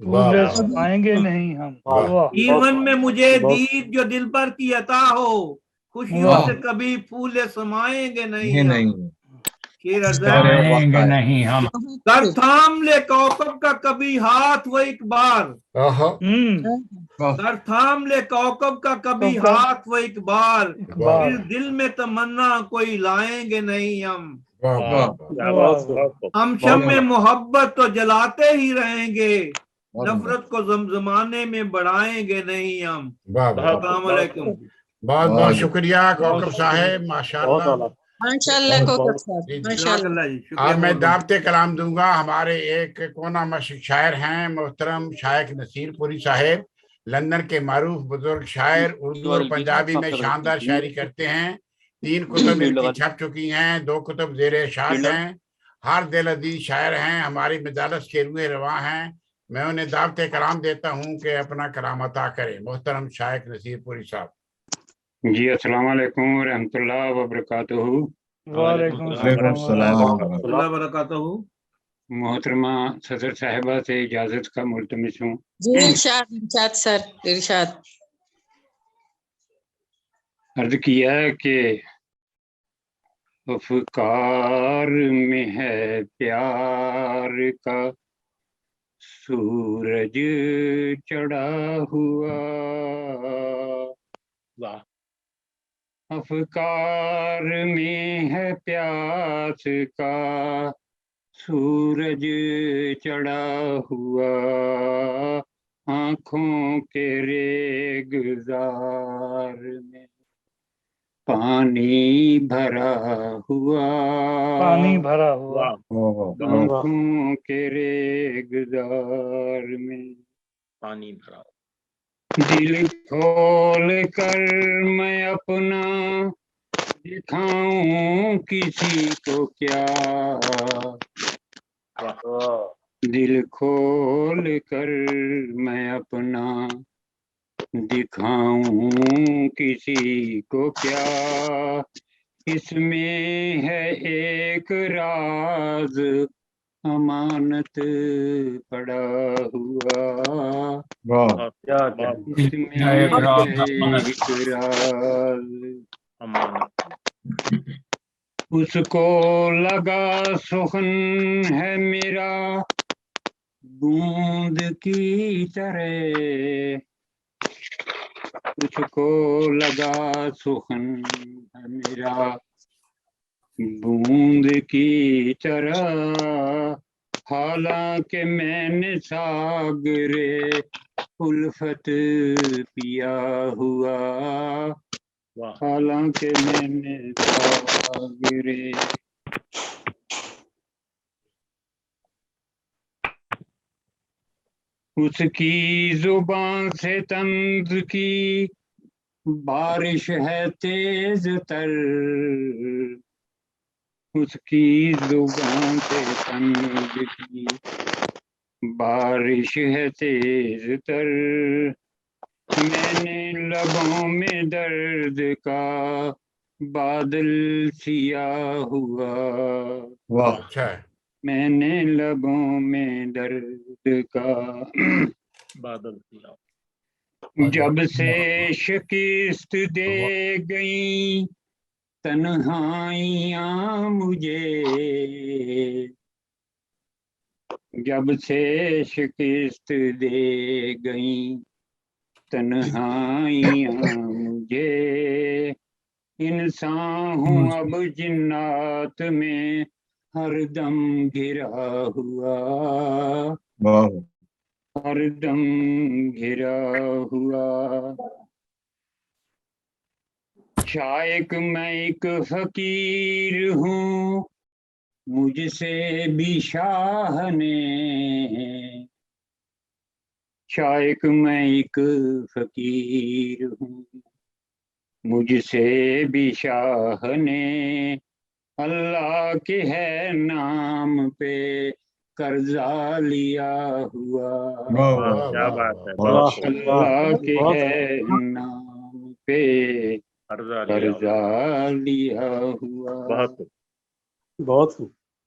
S3: समाएंगे नहीं हम।
S14: जीवन में मुझे दी जो दिल भर की अता हो, खुशियों से कभी फूले समाएंगे नहीं हम।
S4: नहीं हम।
S14: कर थाम ले कौकब का कभी हाथ वो एक बार, कर थाम ले कौकब का कभी हाथ वो एक बार, फिर दिल में तमन्ना कोई लाएंगे नहीं हम। हम शम्मे मोहब्बत तो जलाते ही रहेंगे, नफरत को जमाने में बढ़ाएंगे नहीं हम। अस्सलाम वालेकुम।
S1: बहुत बहुत शुक्रिया कौकब साहेब, माशाल्लाह
S2: माशाल्लाह कौकब साहब, माशाल्लाह।
S1: अब मैं दावते कलाम दूंगा। हमारे एक कोना मशहूर शायर हैं मोहतरम शाइख नसीरपुरी साहेब, लंदन के मारूफ बुजुर्ग शायर, उर्दू और पंजाबी में शानदार शायरी करते हैं। 3 कुतुब इनकी छप चुकी हैं, 2 कुतुब ज़ेरे इरशाद हैं। हर दिल अजीज शायर हैं, हमारी मजालस के रूए रवा हैं। मैं उन्हें दावते कलाम देता हूँ कि अपना कलाम अता करें। मोहतरम शाइख नसीरपुरी साहब।
S15: जी अस्सलाम वालेकुम व रहमतुल्लाहि व बरकातुहू।
S3: वालेकुम अस्सलाम
S14: व बरकातुहू।
S15: मोहतरमा सदर साहिबा से इजाजत का मुल्तमिस हूँ।
S2: जी इरशाद सर, इरशाद।
S15: अर्ज किया कि अफ़कार में है प्यार का सूरज चढ़ा हुआ, अफ़कार में है प्यास का सूरज चढ़ा हुआ, आँखों के रेगज़ार में पानी भरा हुआ,
S3: पानी भरा हुआ,
S15: आँखों के रेगज़ार में
S6: पानी भरा।
S15: दिल खोल कर मैं अपना दिखाऊं किसी को क्या, दिल खोल कर मैं अपना दिखाऊं किसी को क्या, इसमें है एक राज अमानत पड़ा हुआ, इसमें है एक राज उसको लगा सुखन है मेरा बूंद की तरह, उसको लगा सुखन है मेरा बूंद की तरह, हालांकि मैंने सागरे उल्फत पिया हुआ, हालांकि मैंने सागरे उसकी जुबान से तंज की बारिश है तेज तर, उसकी जुबान से तंज की बारिश है तेज तर, मैंने लबों में दर्द का बादल सिया हुआ,
S1: अच्छा है।
S15: मैंने लबों में दर्द का
S6: बादल सिया,
S15: जब से शिकस्त दे गई तन्हाइयां मुझे, जब से शिकस्त दे गई तन्हाइयां मुझे, इंसान हूँ अब जिन्नात में हरदम घिरा हुआ, हरदम घिरा हुआ, शायक मैं एक फकीर हूँ मुझसे भी शाह ने, शायक मैं एक फकीर हूँ मुझसे भी शाह ने, अल्लाह के है नाम पे कर्जा लिया हुआ,
S6: क्या बात है,
S15: अल्लाह के है नाम पे कर्जा लिया हुआ।
S8: बहुत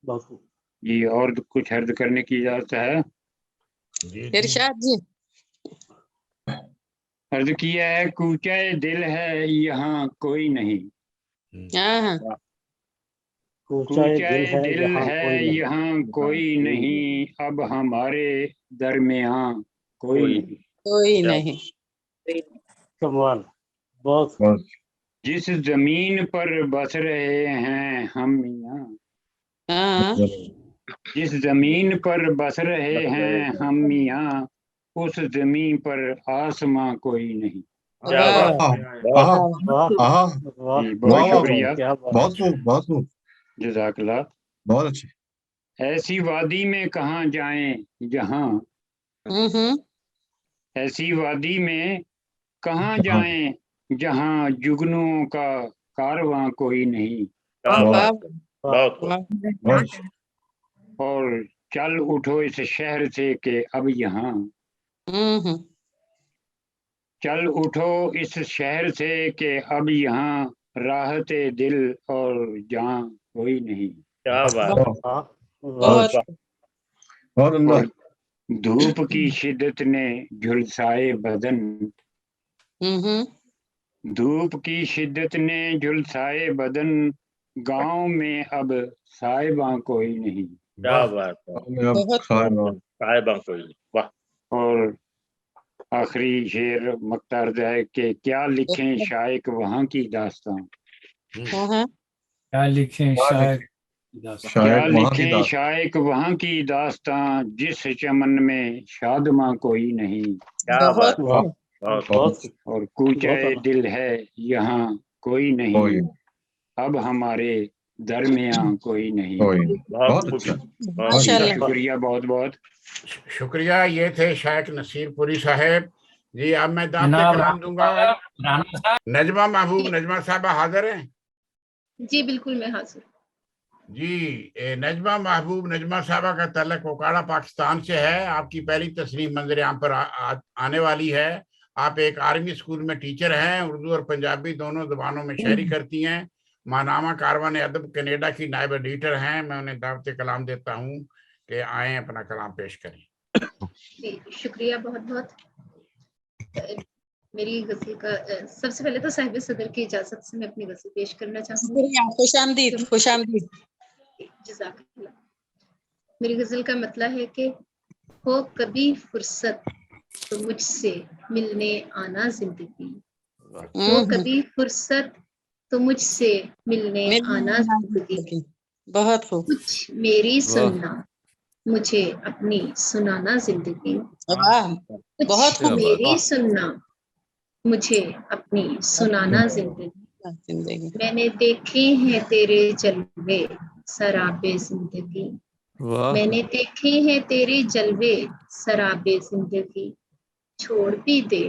S8: बहुत
S15: जी और कुछ अर्ज करने की इजाजत है?
S2: इरशाद जी।
S15: अर्ज किया है कूचा दिल है यहाँ कोई नहीं, कूचा दिल है यहाँ कोई नहीं, अब हमारे दरमियाँ कोई नहीं,
S8: कमाल, बहुत।
S15: जिस जमीन पर बस रहे हैं हम यहाँ, जिस जमीन पर बस रहे हैं हम यहाँ, उस जमीन पर आसमां कोई नहीं। बहुत शुक्रिया,
S10: बहुत खूब,
S15: जज़ाकल्लाह।
S10: बहुत अच्छे।
S15: ऐसी वादी में कहाँ जाएं जहाँ, ऐसी वादी में कहाँ जाएं जहाँ जुगनुओं का कारवां कोई नहीं। और चल उठो इस शहर से के अब यहाँ, चल उठो इस शहर से के अब यहाँ राहते दिल और जान कोई नहीं।
S6: क्या बात,
S15: और धूप की शिद्दत ने झुलसाए बदन, धूप की शिद्दत ने झुलसाए बदन, गांव में अब साहिबा कोई नहीं।
S6: क्या बात है, साहिबा कोई नहीं। वाह।
S15: और आखिरी शेर मक्तार है कि क्या लिखें शायक वहाँ की दास्तां,
S14: क्या लिखें शायक,
S15: क्या लिखें शायक वहाँ की दास्तां, जिस चमन में शादमां कोई नहीं।
S6: क्या बात,
S15: और कूचाए दिल है यहाँ कोई नहीं, अब हमारे दरमियां कोई नहीं।
S10: बहुत अच्छा,
S15: शुक्रिया, बहुत बहुत
S1: शुक्रिया। ये थे शायक नसीर पुरी साहब जी। अब मैं दावत कलाम दूंगा। नजमा महबूब, नजमा साहबा हाजिर हैं?
S16: जी बिल्कुल, मैं हाजिर
S1: जी। नजमा महबूब, नजमा साहबा का तल्लक ओकाड़ा पाकिस्तान से है। आपकी पहली तस्रीफ मंजर आम पर आने वाली है। आप एक आर्मी स्कूल में टीचर हैं, उर्दू और पंजाबी दोनों जुबानों में शायरी करती हैं। मानामा कारवान अदब कनाडा की नायब एडिटर हैं। मैं उन्हें दावत कलाम देता हूँ कि आए अपना कलाम पेश करें।
S16: शुक्रिया बहुत बहुत। मेरी गजल का सबसे पहले तो साहिब सदर की इजाजत से मैं अपनी गजल पेश करना चाहूंगी।
S2: खुशामदीद, खुशामदीद।
S16: जज़ाकल्लाह। मेरी गजल का मतलब है कि हो कभी फुर्सत तो मुझसे मिलने आना जिंदगी, हो कभी फुर्सत तो मुझसे मिलने आना जिंदगी,
S2: बहुत खूब।
S16: कुछ मेरी सुनना मुझे अपनी सुनाना जिंदगी,
S2: बहुत खूब।
S16: मेरी सुनना मुझे अपनी सुनाना जिंदगी, मैंने देखे हैं तेरे जलवे सराबे जिंदगी, मैंने देखे हैं तेरे जलवे सराबे जिंदगी, छोड़ भी दे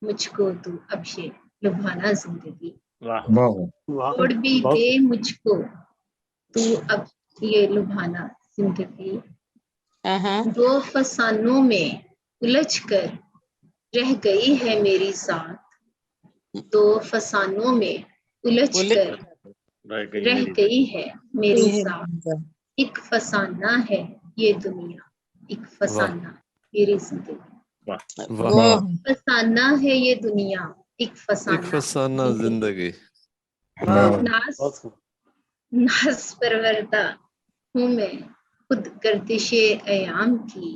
S16: मुझको तू अब ये लुभाना जिंदगी, छोड़ भी दे मुझको तू अब ये लुभाना जिंदगी, दो फसानों में उलझ कर रह गई है मेरी साथ, दो फसानों में उलझ कर रह गई है मेरी साथ, एक फसाना है ये दुनिया, एक फसाना मेरी जिंदगी, फसाना है ये दुनिया, एक फसाना
S17: जिंदगी।
S16: नाज परवरदा हूँ मैं खुद गर्दिशे अयाम की,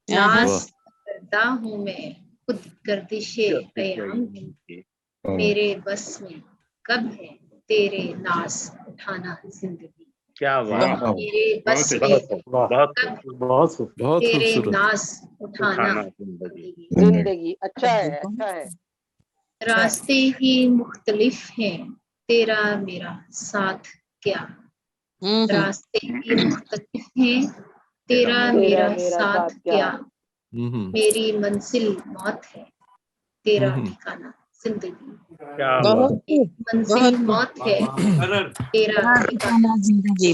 S16: नाज परवरदा हूँ मैं खुद गर्दिशे अयाम की, मेरे बस में कब है तेरे नाज उठाना जिंदगी,
S6: क्या बात,
S16: मेरे बस में कब तेरे नाज उठाना
S18: जिंदगी। अच्छा है, अच्छा है।
S16: रास्ते ही मुख्तलिफ हैं तेरा मेरा साथ क्या, रास्ते ही मुख्तलिफ हैं तेरा मेरा साथ क्या, मेरी मंजिल मौत है तेरा ठिकाना जिंदगी, मंजिल मौत है तेरा ठिकाना जिंदगी।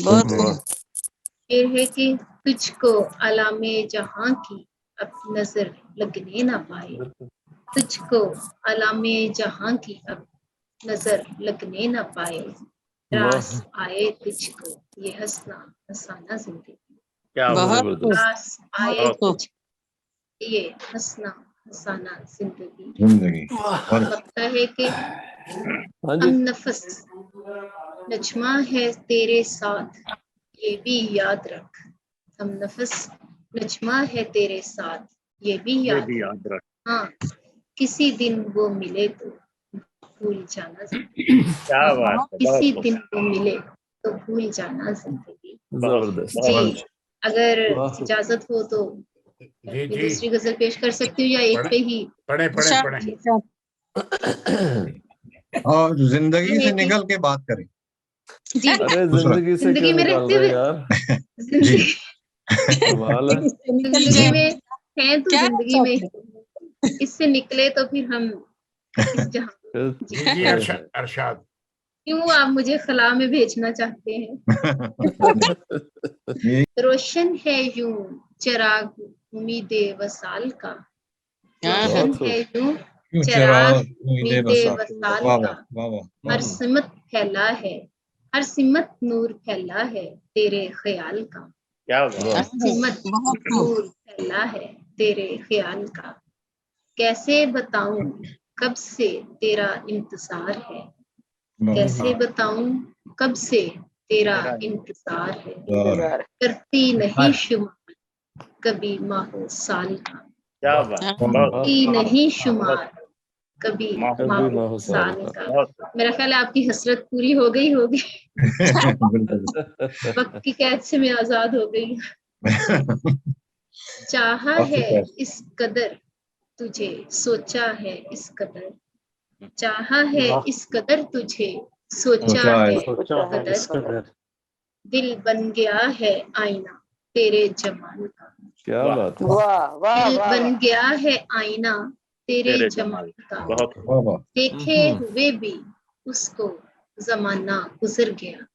S16: फिर है कि तुझको अलामे जहां की अब नजर लगने ना पाए, तुझको अलामे जहां की अब नजर लगने ना पाए, रास आए तुझको ये हंसना हंसाना जिंदगी, रास आए तुझको ये हंसना हंसाना जिंदगी। लगता है कि हम नफस नजमा है तेरे साथ ये भी याद रख, हम नफस नजमा है तेरे साथ ये भी याद रख, हाँ किसी दिन वो मिले तो भूल जाना जिंदगी, किसी दिन वो मिले तो भूल जाना जिंदगी। जी अगर इजाजत हो तो
S1: जी जी
S16: दूसरी गजल पेश कर सकती हूँ या एक पे ही?
S1: पढ़े पढ़े पढ़े।
S10: और जिंदगी से निकल के बात करें।
S16: जी
S17: अरे जिंदगी से
S16: जिंदगी
S17: क्यों
S16: में
S17: निकाल
S16: रहते
S17: रहे
S16: हुए
S17: यार?
S16: जिंदगी
S17: कमाल है।
S16: जिंदगी में हैं तो जिंदगी में इससे निकले तो फिर हम किस जहां।
S1: जी जी अरशाद
S16: क्यों आप मुझे खला में भेजना चाहते हैं? रोशन है यूं चिराग उम्मीदे वसाल का, रोशन है यूं चिराग उम्मीदे वसाल का, हर सिमत फैला है, हर सिमत नूर फैला है तेरे ख्याल का, हर सिमत नूर फैला है तेरे ख्याल का। कैसे बताऊं कब से तेरा इंतजार है, कैसे बताऊं कब से तेरा इंतजार है, करती नहीं शुमार कभी माहो साल का, करती नहीं शुमार कभी माहो साल का। मेरा ख्याल है आपकी हसरत पूरी हो गई होगी। वक्त की कैद से मैं आजाद हो गई। चाहा है इस कदर तुझे, सोचा है इस कदर, चाहा है इस कदर तुझे, सोचा है इस कदर, दिल बन गया है आईना तेरे जमाल का,
S17: क्या बात है।
S16: दिल बन गया है आईना तेरे जमाल का, देखे हुए भी उसको जमाना गुजर गया,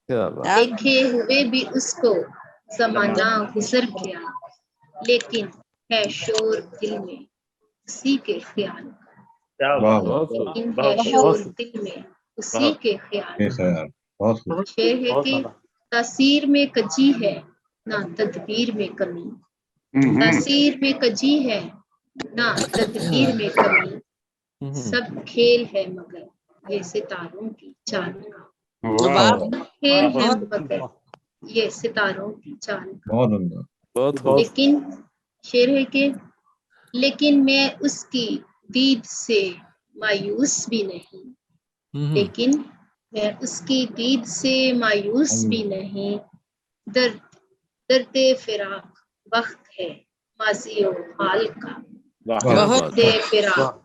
S17: क्या बात।
S16: देखे हुए भी उसको जमाना गुजर गया, लेकिन है शोर दिल में उसी के ख्याल का, लेकिन है शोर दिल में उसी के ख्याल का। शेर है कि तासीर में कजी है ना तदबीर में कमी, तासीर में कजी है ना तदबीर में कमी, सब खेल है मगर ये सितारों की चाल का, सब खेल है मगर ये सितारों की चाल का। लेकिन शेर है कि लेकिन मैं उसकी दीद से मायूस भी नहीं, लेकिन मैं उसकी दीद से मायूस भी नहीं, दर्द दर्दे फिराक वक्त है माजी और हाल का, दर्दे फिराक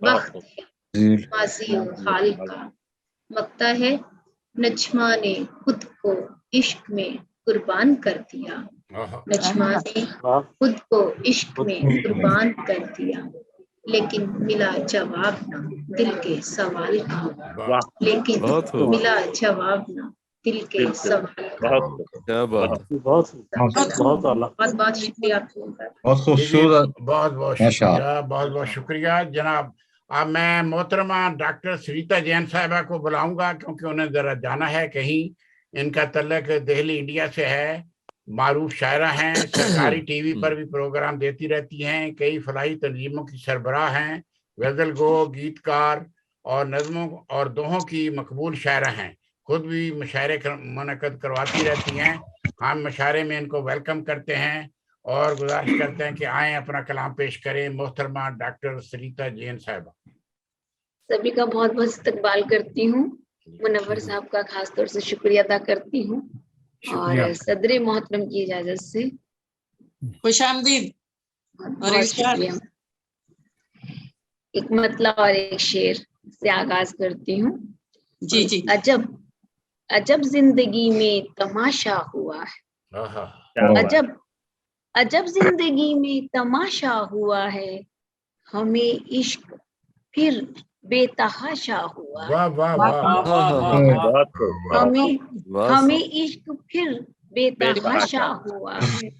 S16: वक्त है माजी और हाल का। मकता है नजमा ने खुद को इश्क में कुर्बान कर दिया, नजमा ने खुद को इश्क में कुर्बान कर दिया, लेकिन मिला जवाब ना दिल के सवाल का, लेकिन मिला जवाब ना दिल के सवाल का।
S17: क्या बात है।
S8: बहुत बहुत
S16: शुक्रिया।
S10: बहुत खूबसूरत,
S1: बहुत बहुत शुक्रिया, बहुत बहुत शुक्रिया जनाब। अब मैं मोहतरमा डॉक्टर सरिता जैन साहिबा को बुलाऊंगा क्योंकि उन्हें जरा जाना है कहीं। इनका तल्लक दिल्ली इंडिया से है, मारूफ शायरा हैं, सरकारी टीवी पर भी प्रोग्राम देती रहती हैं, कई फलाही तंजीमों की सरबराह हैं, गजल गो, गीतकार और नज़मों और दोहों की मकबूल शायरा हैं, खुद भी मुशायरे मुनक़द करवाती रहती हैं। हम मुशायरे में इनको वेलकम करते हैं और गुजारिश करते हैं कि आए अपना कलाम पेश करें। मोहतरमा डॉक्टर सरिता जैन साहिबा।
S19: सभी का बहुत बहुत इस्तकबाल करती हूँ, मुनव्वर साहब का खास तौर से शुक्रिया अदा करती हूँ और सदर मोहतरम की इजाजत से
S2: खुशामदीद।
S19: बहुत शुक्रिया। एक मतला और एक शेर से आगाज करती हूँ।
S2: जी जी।
S19: अजब अजब जिंदगी में तमाशा हुआ है, अजब अजब जिंदगी में तमाशा हुआ है, हमें इश्क फिर बेतहाशा हुआ है, हमें इश्क फिर बेतहाशा हुआ है,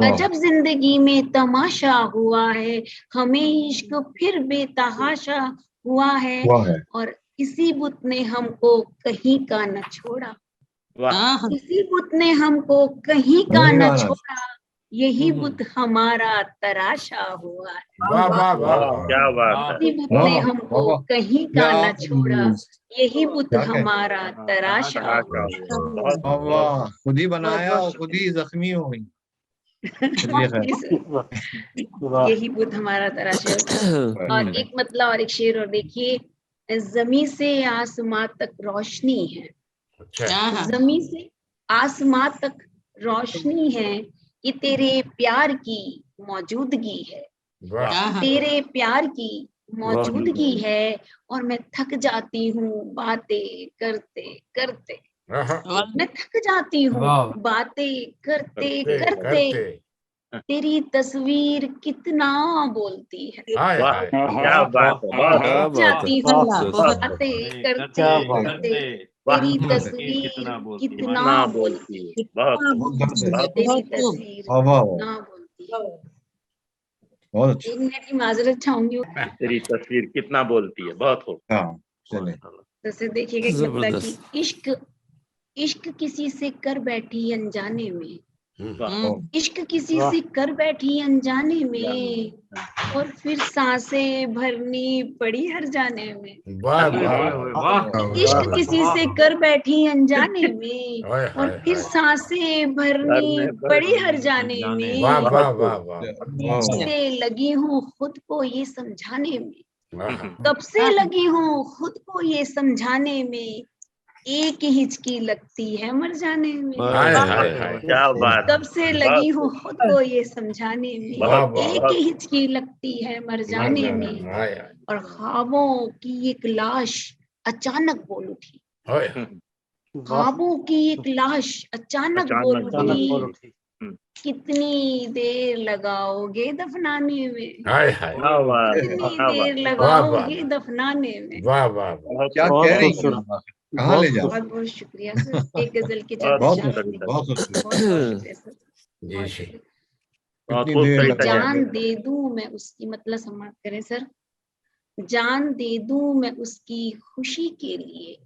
S19: अजब जिंदगी में तमाशा हुआ है, हमें इश्क फिर बेतहाशा हुआ है, और किसी बुत ने हमको कहीं का न छोड़ा, किसी बुत ने हमको कहीं का न छोड़ा, यही बुत हमारा तराशा हुआ है,
S6: क्या बात
S19: किसी बुत ने हमको कहीं का न छोड़ा, यही बुत हमारा तराशा हुआ।
S10: खुद ही बनाया और खुद ही जख्मी हो गई।
S19: यही बुत हमारा तराशा हुआ। और एक मतला और एक शेर और देखिए, जमी से आसमां तक रोशनी है, जमी से आसमां तक रोशनी है, ये तेरे प्यार की मौजूदगी है,
S1: वाह
S19: तेरे प्यार की मौजूदगी है, और मैं थक जाती हूँ बातें करते करते। मैं थक जाती हूँ बातें करते करते। तेरी तस्वीर कितना बोलती है।
S6: क्या बात है,
S19: थक जाती हूँ बातें करते करते। तेरी तस्वीर कितना बोलती है। तेरी तस्वीर कितना बोलती है। एक मिनट की माजरत चाहूंगी।
S6: तेरी तस्वीर कितना बोलती है, बहुत हो।
S19: जैसे देखिएगा एक लगता है कि इश्क किसी से कर बैठी अनजाने में, इश्क किसी से कर बैठी अनजाने में, और फिर सांसें भरनी पड़ी हर जाने में। इश्क किसी से कर बैठी अनजाने में, और फिर सांसें भरनी पड़ी हर जाने में। कब से लगी हूँ खुद को ये समझाने में, कब से लगी हूँ खुद को ये समझाने में, एक हिचकी लगती है मर जाने में।
S6: क्या बात।
S19: कब से लगी हूँ खुद को ये समझाने में, एक हिचकी लगती है मर जाने में, और ख्वाबों की एक लाश अचानक बोल उठी। ख्वाबों की एक लाश अचानक बोल उठी। कितनी देर लगाओगे दफनाने में, कितनी देर लगाओगे दफनाने में।
S10: क्या कह रही हैं? कहाँ ले जाओ?
S19: बहुत बहुत शुक्रिया सर। एक गजल के बहुत शुक्रिया सर। जान दे दूं मैं उसकी, मतलब समाप्त करें सर। जान दे दूं मैं उसकी खुशी के लिए,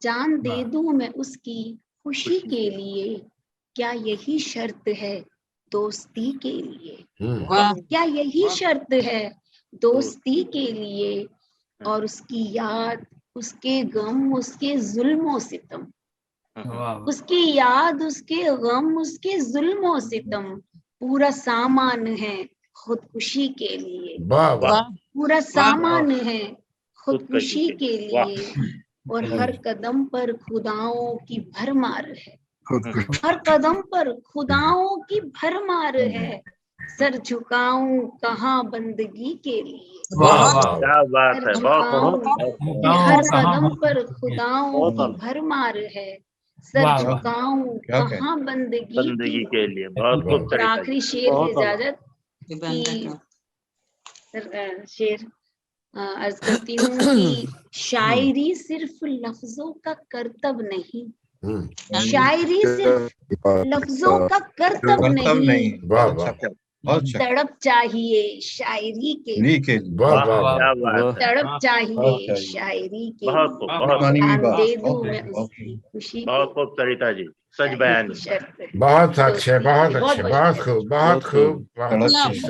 S19: जान दे दूं मैं उसकी खुशी के लिए, क्या यही शर्त है दोस्ती के लिए? क्या यही शर्त है दोस्ती के लिए? और उसकी याद, उसके गम, उसके जुल्म सितम, उसकी याद, उसके गम, उसके जुल्म सितम, पूरा सामान है खुदकुशी के लिए। पूरा सामान है खुदकुशी के लिए, और हर कदम पर खुदाओं की भरमार है, हर कदम पर खुदाओं की भरमार है। सर झुकाऊं कहाँ बंदगी के लिए,
S6: क्या बात है,
S19: हर कदम पर खुदाओं की भरमार है। सर झुकाऊं कहाँ बंदगी के लिए।
S6: बहुत खूब।
S19: और आखिरी शेर है इजाजत की सर, शेर अर्ज करती हूँ कि शायरी सिर्फ लफ्जों का करतब नहीं, शायरी सिर्फ लफ्जों का करतब नहीं, तड़प चाहिए शायरी के लिए, तड़प चाहिए शायरी के लिए। दे दूं मैं उसकी खुशी।
S6: बहुत खूब सरिता जी, सच बयान।
S1: बहुत अच्छे, बहुत अच्छे, बहुत खूब, बहुत खूब, बहुत अच्छी।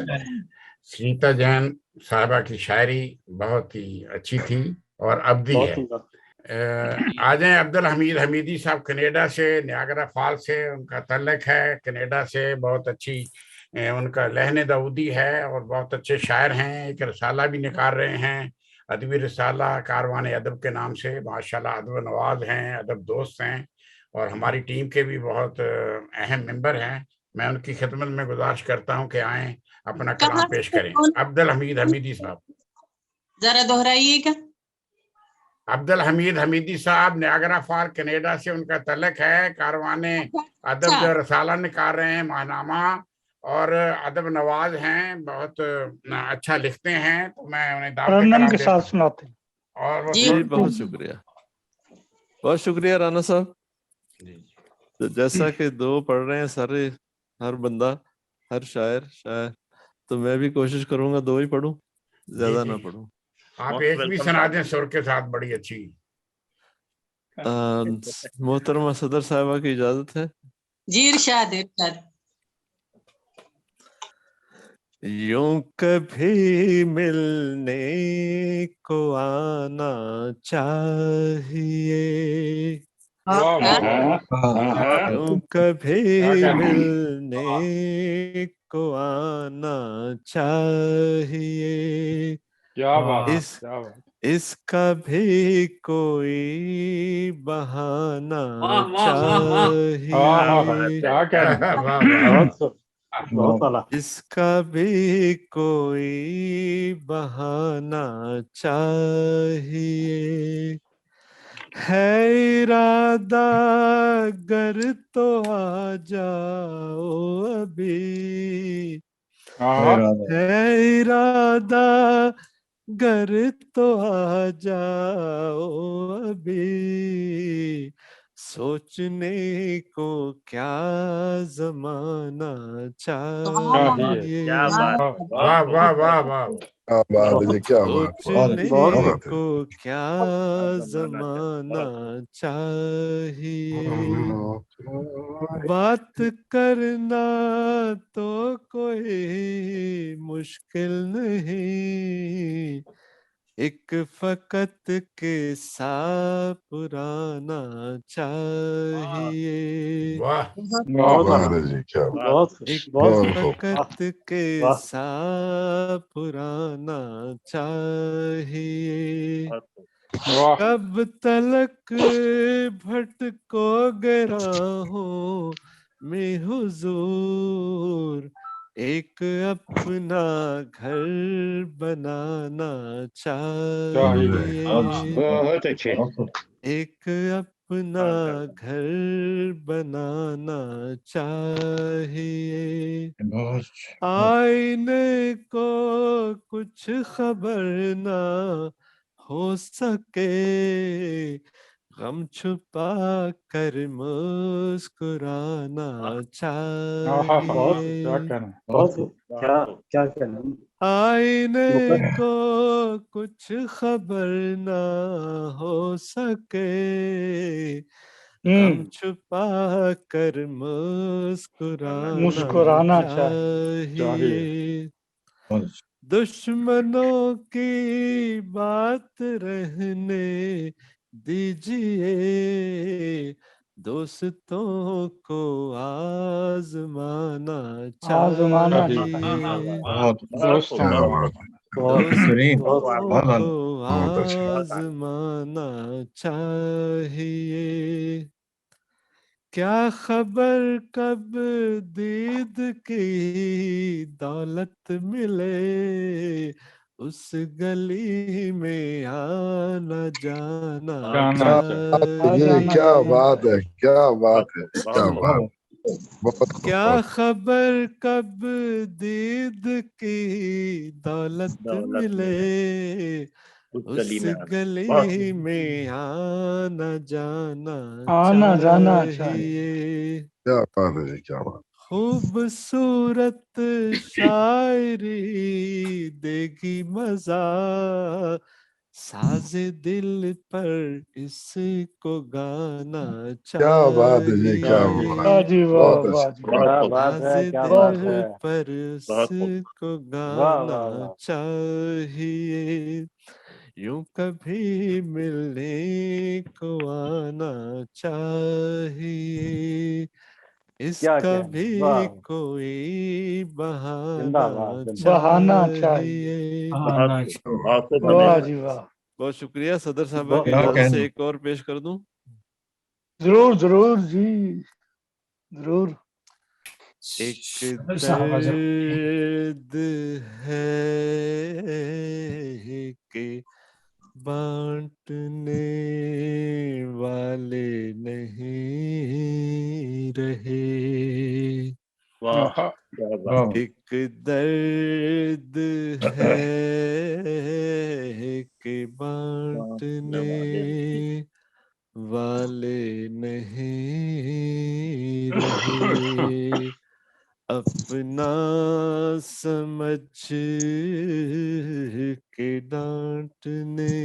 S1: सरिता जैन साहिबा की शायरी बहुत ही अच्छी थी और अब्दी है। आ जाए अब्दुल हमीद हमीदी साहब कनाडा से, नियाग्रा फॉल से उनका तल्लक है। कनाडा से बहुत अच्छी उनका लहने दाऊदी है और बहुत अच्छे शायर हैं। एक रसाला भी निकाल रहे हैं, अदबी रसाला कारवान अदब के नाम से। माशाल्लाह अदब नवाज हैं, अदब दोस्त हैं और हमारी टीम के भी बहुत अहम मेंबर हैं। मैं उनकी खिदमत में गुजारिश करता हूं कि आए अपना कलाम पेश करें। अब्दुल हमीद हमीदी साहब,
S2: जरा दोहराइएगा।
S1: अब्दुल हमीद हमीदी साहब नियाग्रा फॉल कनाडा से उनका तल्लक है। कारवाने अदब जो रसाला निकाल रहे हैं, माहनामा, और अदब नवाज हैं, बहुत अच्छा लिखते हैं। तो मैं उन्हें
S3: दावत के साथ सुनाते हैं।
S1: और
S17: जी बहुत शुक्रिया, बहुत शुक्रिया राना साहब। तो जैसा कि दो पढ़ रहे हैं सारे, हर बंदा, हर शायर, तो मैं भी कोशिश करूंगा दो ही पढ़ूं, ज्यादा ना पढ़ूं।
S1: आप एक भी सुना दें सुर के साथ, बड़ी अच्छी।
S17: मोहतरमा सदर साहिबा की इजाजत है
S2: जी? इरशाद इरशाद।
S17: यूं कभी मिलने को आना चाहिए, यूं कभी मिलने को आना चाहिए। इसका भी कोई बहाना चाहिए। इसका भी कोई बहाना चाहिए, है इरादा गर तो आ जाओ अभी, है इरादा गर तो आ जाओ अभी, सोचने को क्या जमाना चाहिए।
S6: क्या बात,
S1: वाह वाह वाह वाह,
S20: क्या बात है जी, क्या बात,
S17: सोचने
S20: बहुत
S17: को क्या जमाना चाहिए, बात करना तो कोई मुश्किल नहीं, एक फकत किस्सा पुराना चाहिए।
S1: वाह
S20: क्या बात है जी, क्या बात,
S17: एक
S20: बहुत खूब।
S17: फकत किस्सा पुराना चाहिए, कब तलक भटकोगे राहों में हुजूर, एक अपना घर बनाना चाहिए,
S15: बहुत अच्छे।
S17: एक अपना घर बनाना चाहिए, आईने को कुछ खबर ना हो सके, गम छुपा कर मुस्कुराना चाहिए,
S3: क्या कहना,
S17: आईने को कुछ खबर ना हो सके, गम छुपा कर मुस्कुराना चाहिए, दुश्मनों की बात रहने दीजिए, दोस्तों को आजमाना चाहिए, दोस्तों को आजमाना चाहिए, क्या खबर कब दीद की दौलत मिले, उस गली में आना जाना चाहिए,
S20: क्या बात है, क्या बात है, क्या बात,
S17: क्या खबर कब दीद की दौलत मिले, उस गली में आना जाना चाहिए,
S20: क्या बात है जी, क्या बात,
S17: खूबसूरत शायरी देगी मजा, साजे दिल पर इसको गाना चाहिए,
S20: क्या बात है जी, क्या बात, बहुत अच्छा,
S17: साजे दिल पर इसको गाना चाहिए, यूं कभी मिलने को आना चाहिए, इसका भी कोई बहाना चाहिए।
S3: वाह जी वाह,
S17: बहुत शुक्रिया सदर साहब की इजाजत से एक और पेश कर दूं।
S3: जरूर जरूर जी जरूर।
S17: एक दर्द है कि बांटने वाले नहीं रहे, एक दर्द है कि बांटने वाले नहीं रहे, अपना समझ के डांटने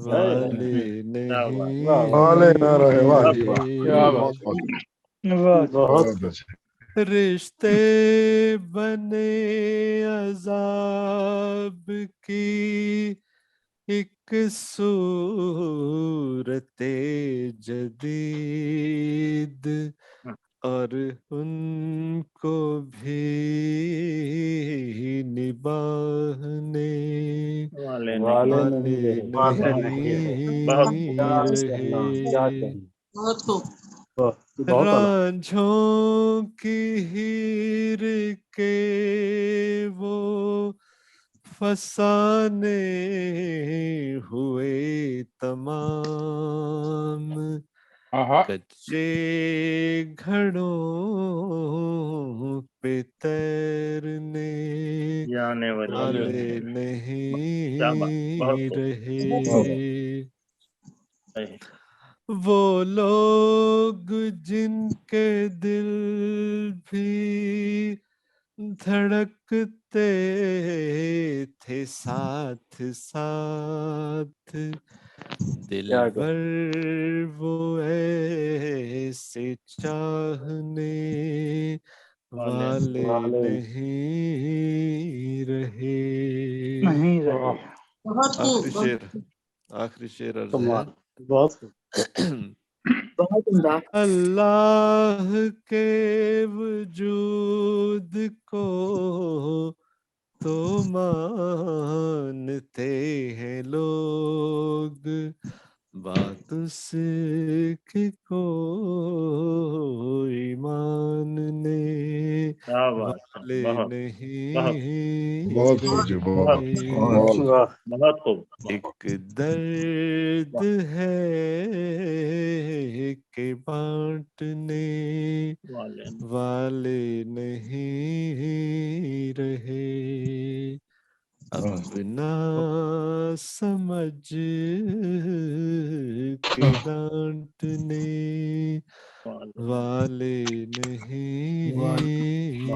S17: वाले नहीं रहे, रिश्ते बने अजाब की एक सूरते जदीद, और उनको भी निभाने वाले नहीं रहे।
S2: बहुत खूब।
S17: रांझों की हीर के वो फसाने हुए तमाम, कच्चे घड़ों पे तैरने
S6: जाने
S17: वाले नहीं रहे। वो लोग जिनके दिल भी धड़कते थे साथ साथ, दिलबर वो ऐसे चाहने वाले नहीं रहे। आखिरी शेर, आखिरी शेर अर्ज है। अल्लाह के वजूद को तो मानते हैं लोग, बात उसकी कोई मानने वाले नहीं।
S6: बहुत खूब।
S17: एक दर्द है कि बांटने वाले नहीं रहे। अपना समझ के डांटने वाले नहीं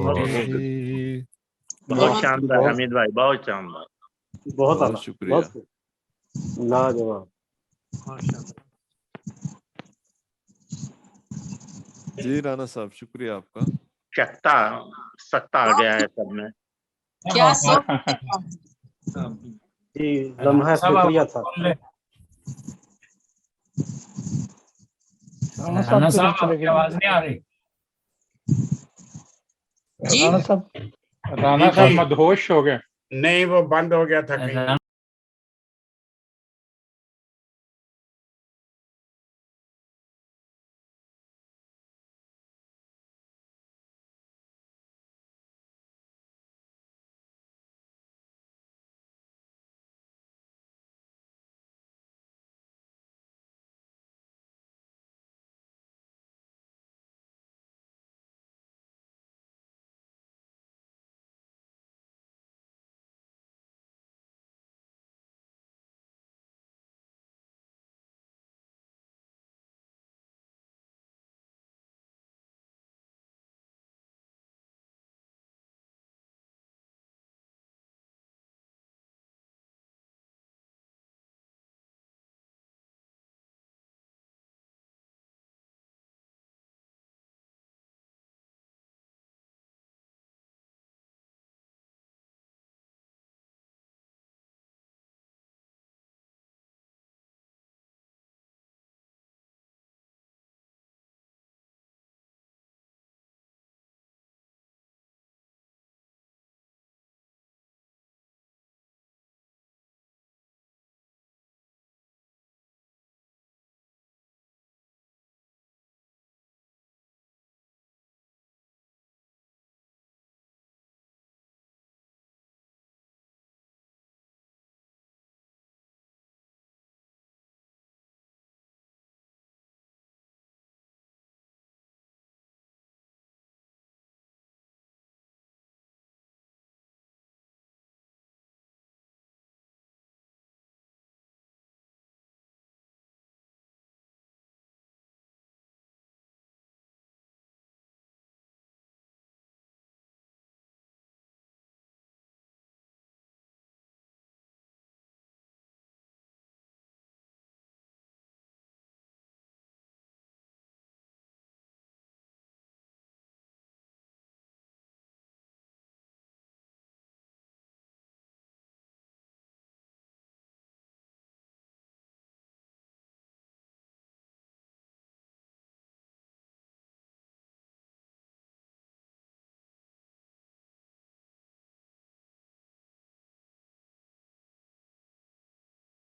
S17: रहे।
S6: बहुत शानदार हमीद भाई, बहुत शानदार।
S17: बहुत शुक्रिया।
S8: लाजवाब।
S17: जी राणा साहब, शुक्रिया आपका।
S6: सत्ता आ गया है सब में।
S2: क्या
S8: जी लम्हा शुक्रिया था।
S3: राणा साहब की आवाज नहीं आ रही। राणा साहब
S1: मदहोश हो गए। नहीं, वो बंद हो गया था कहीं।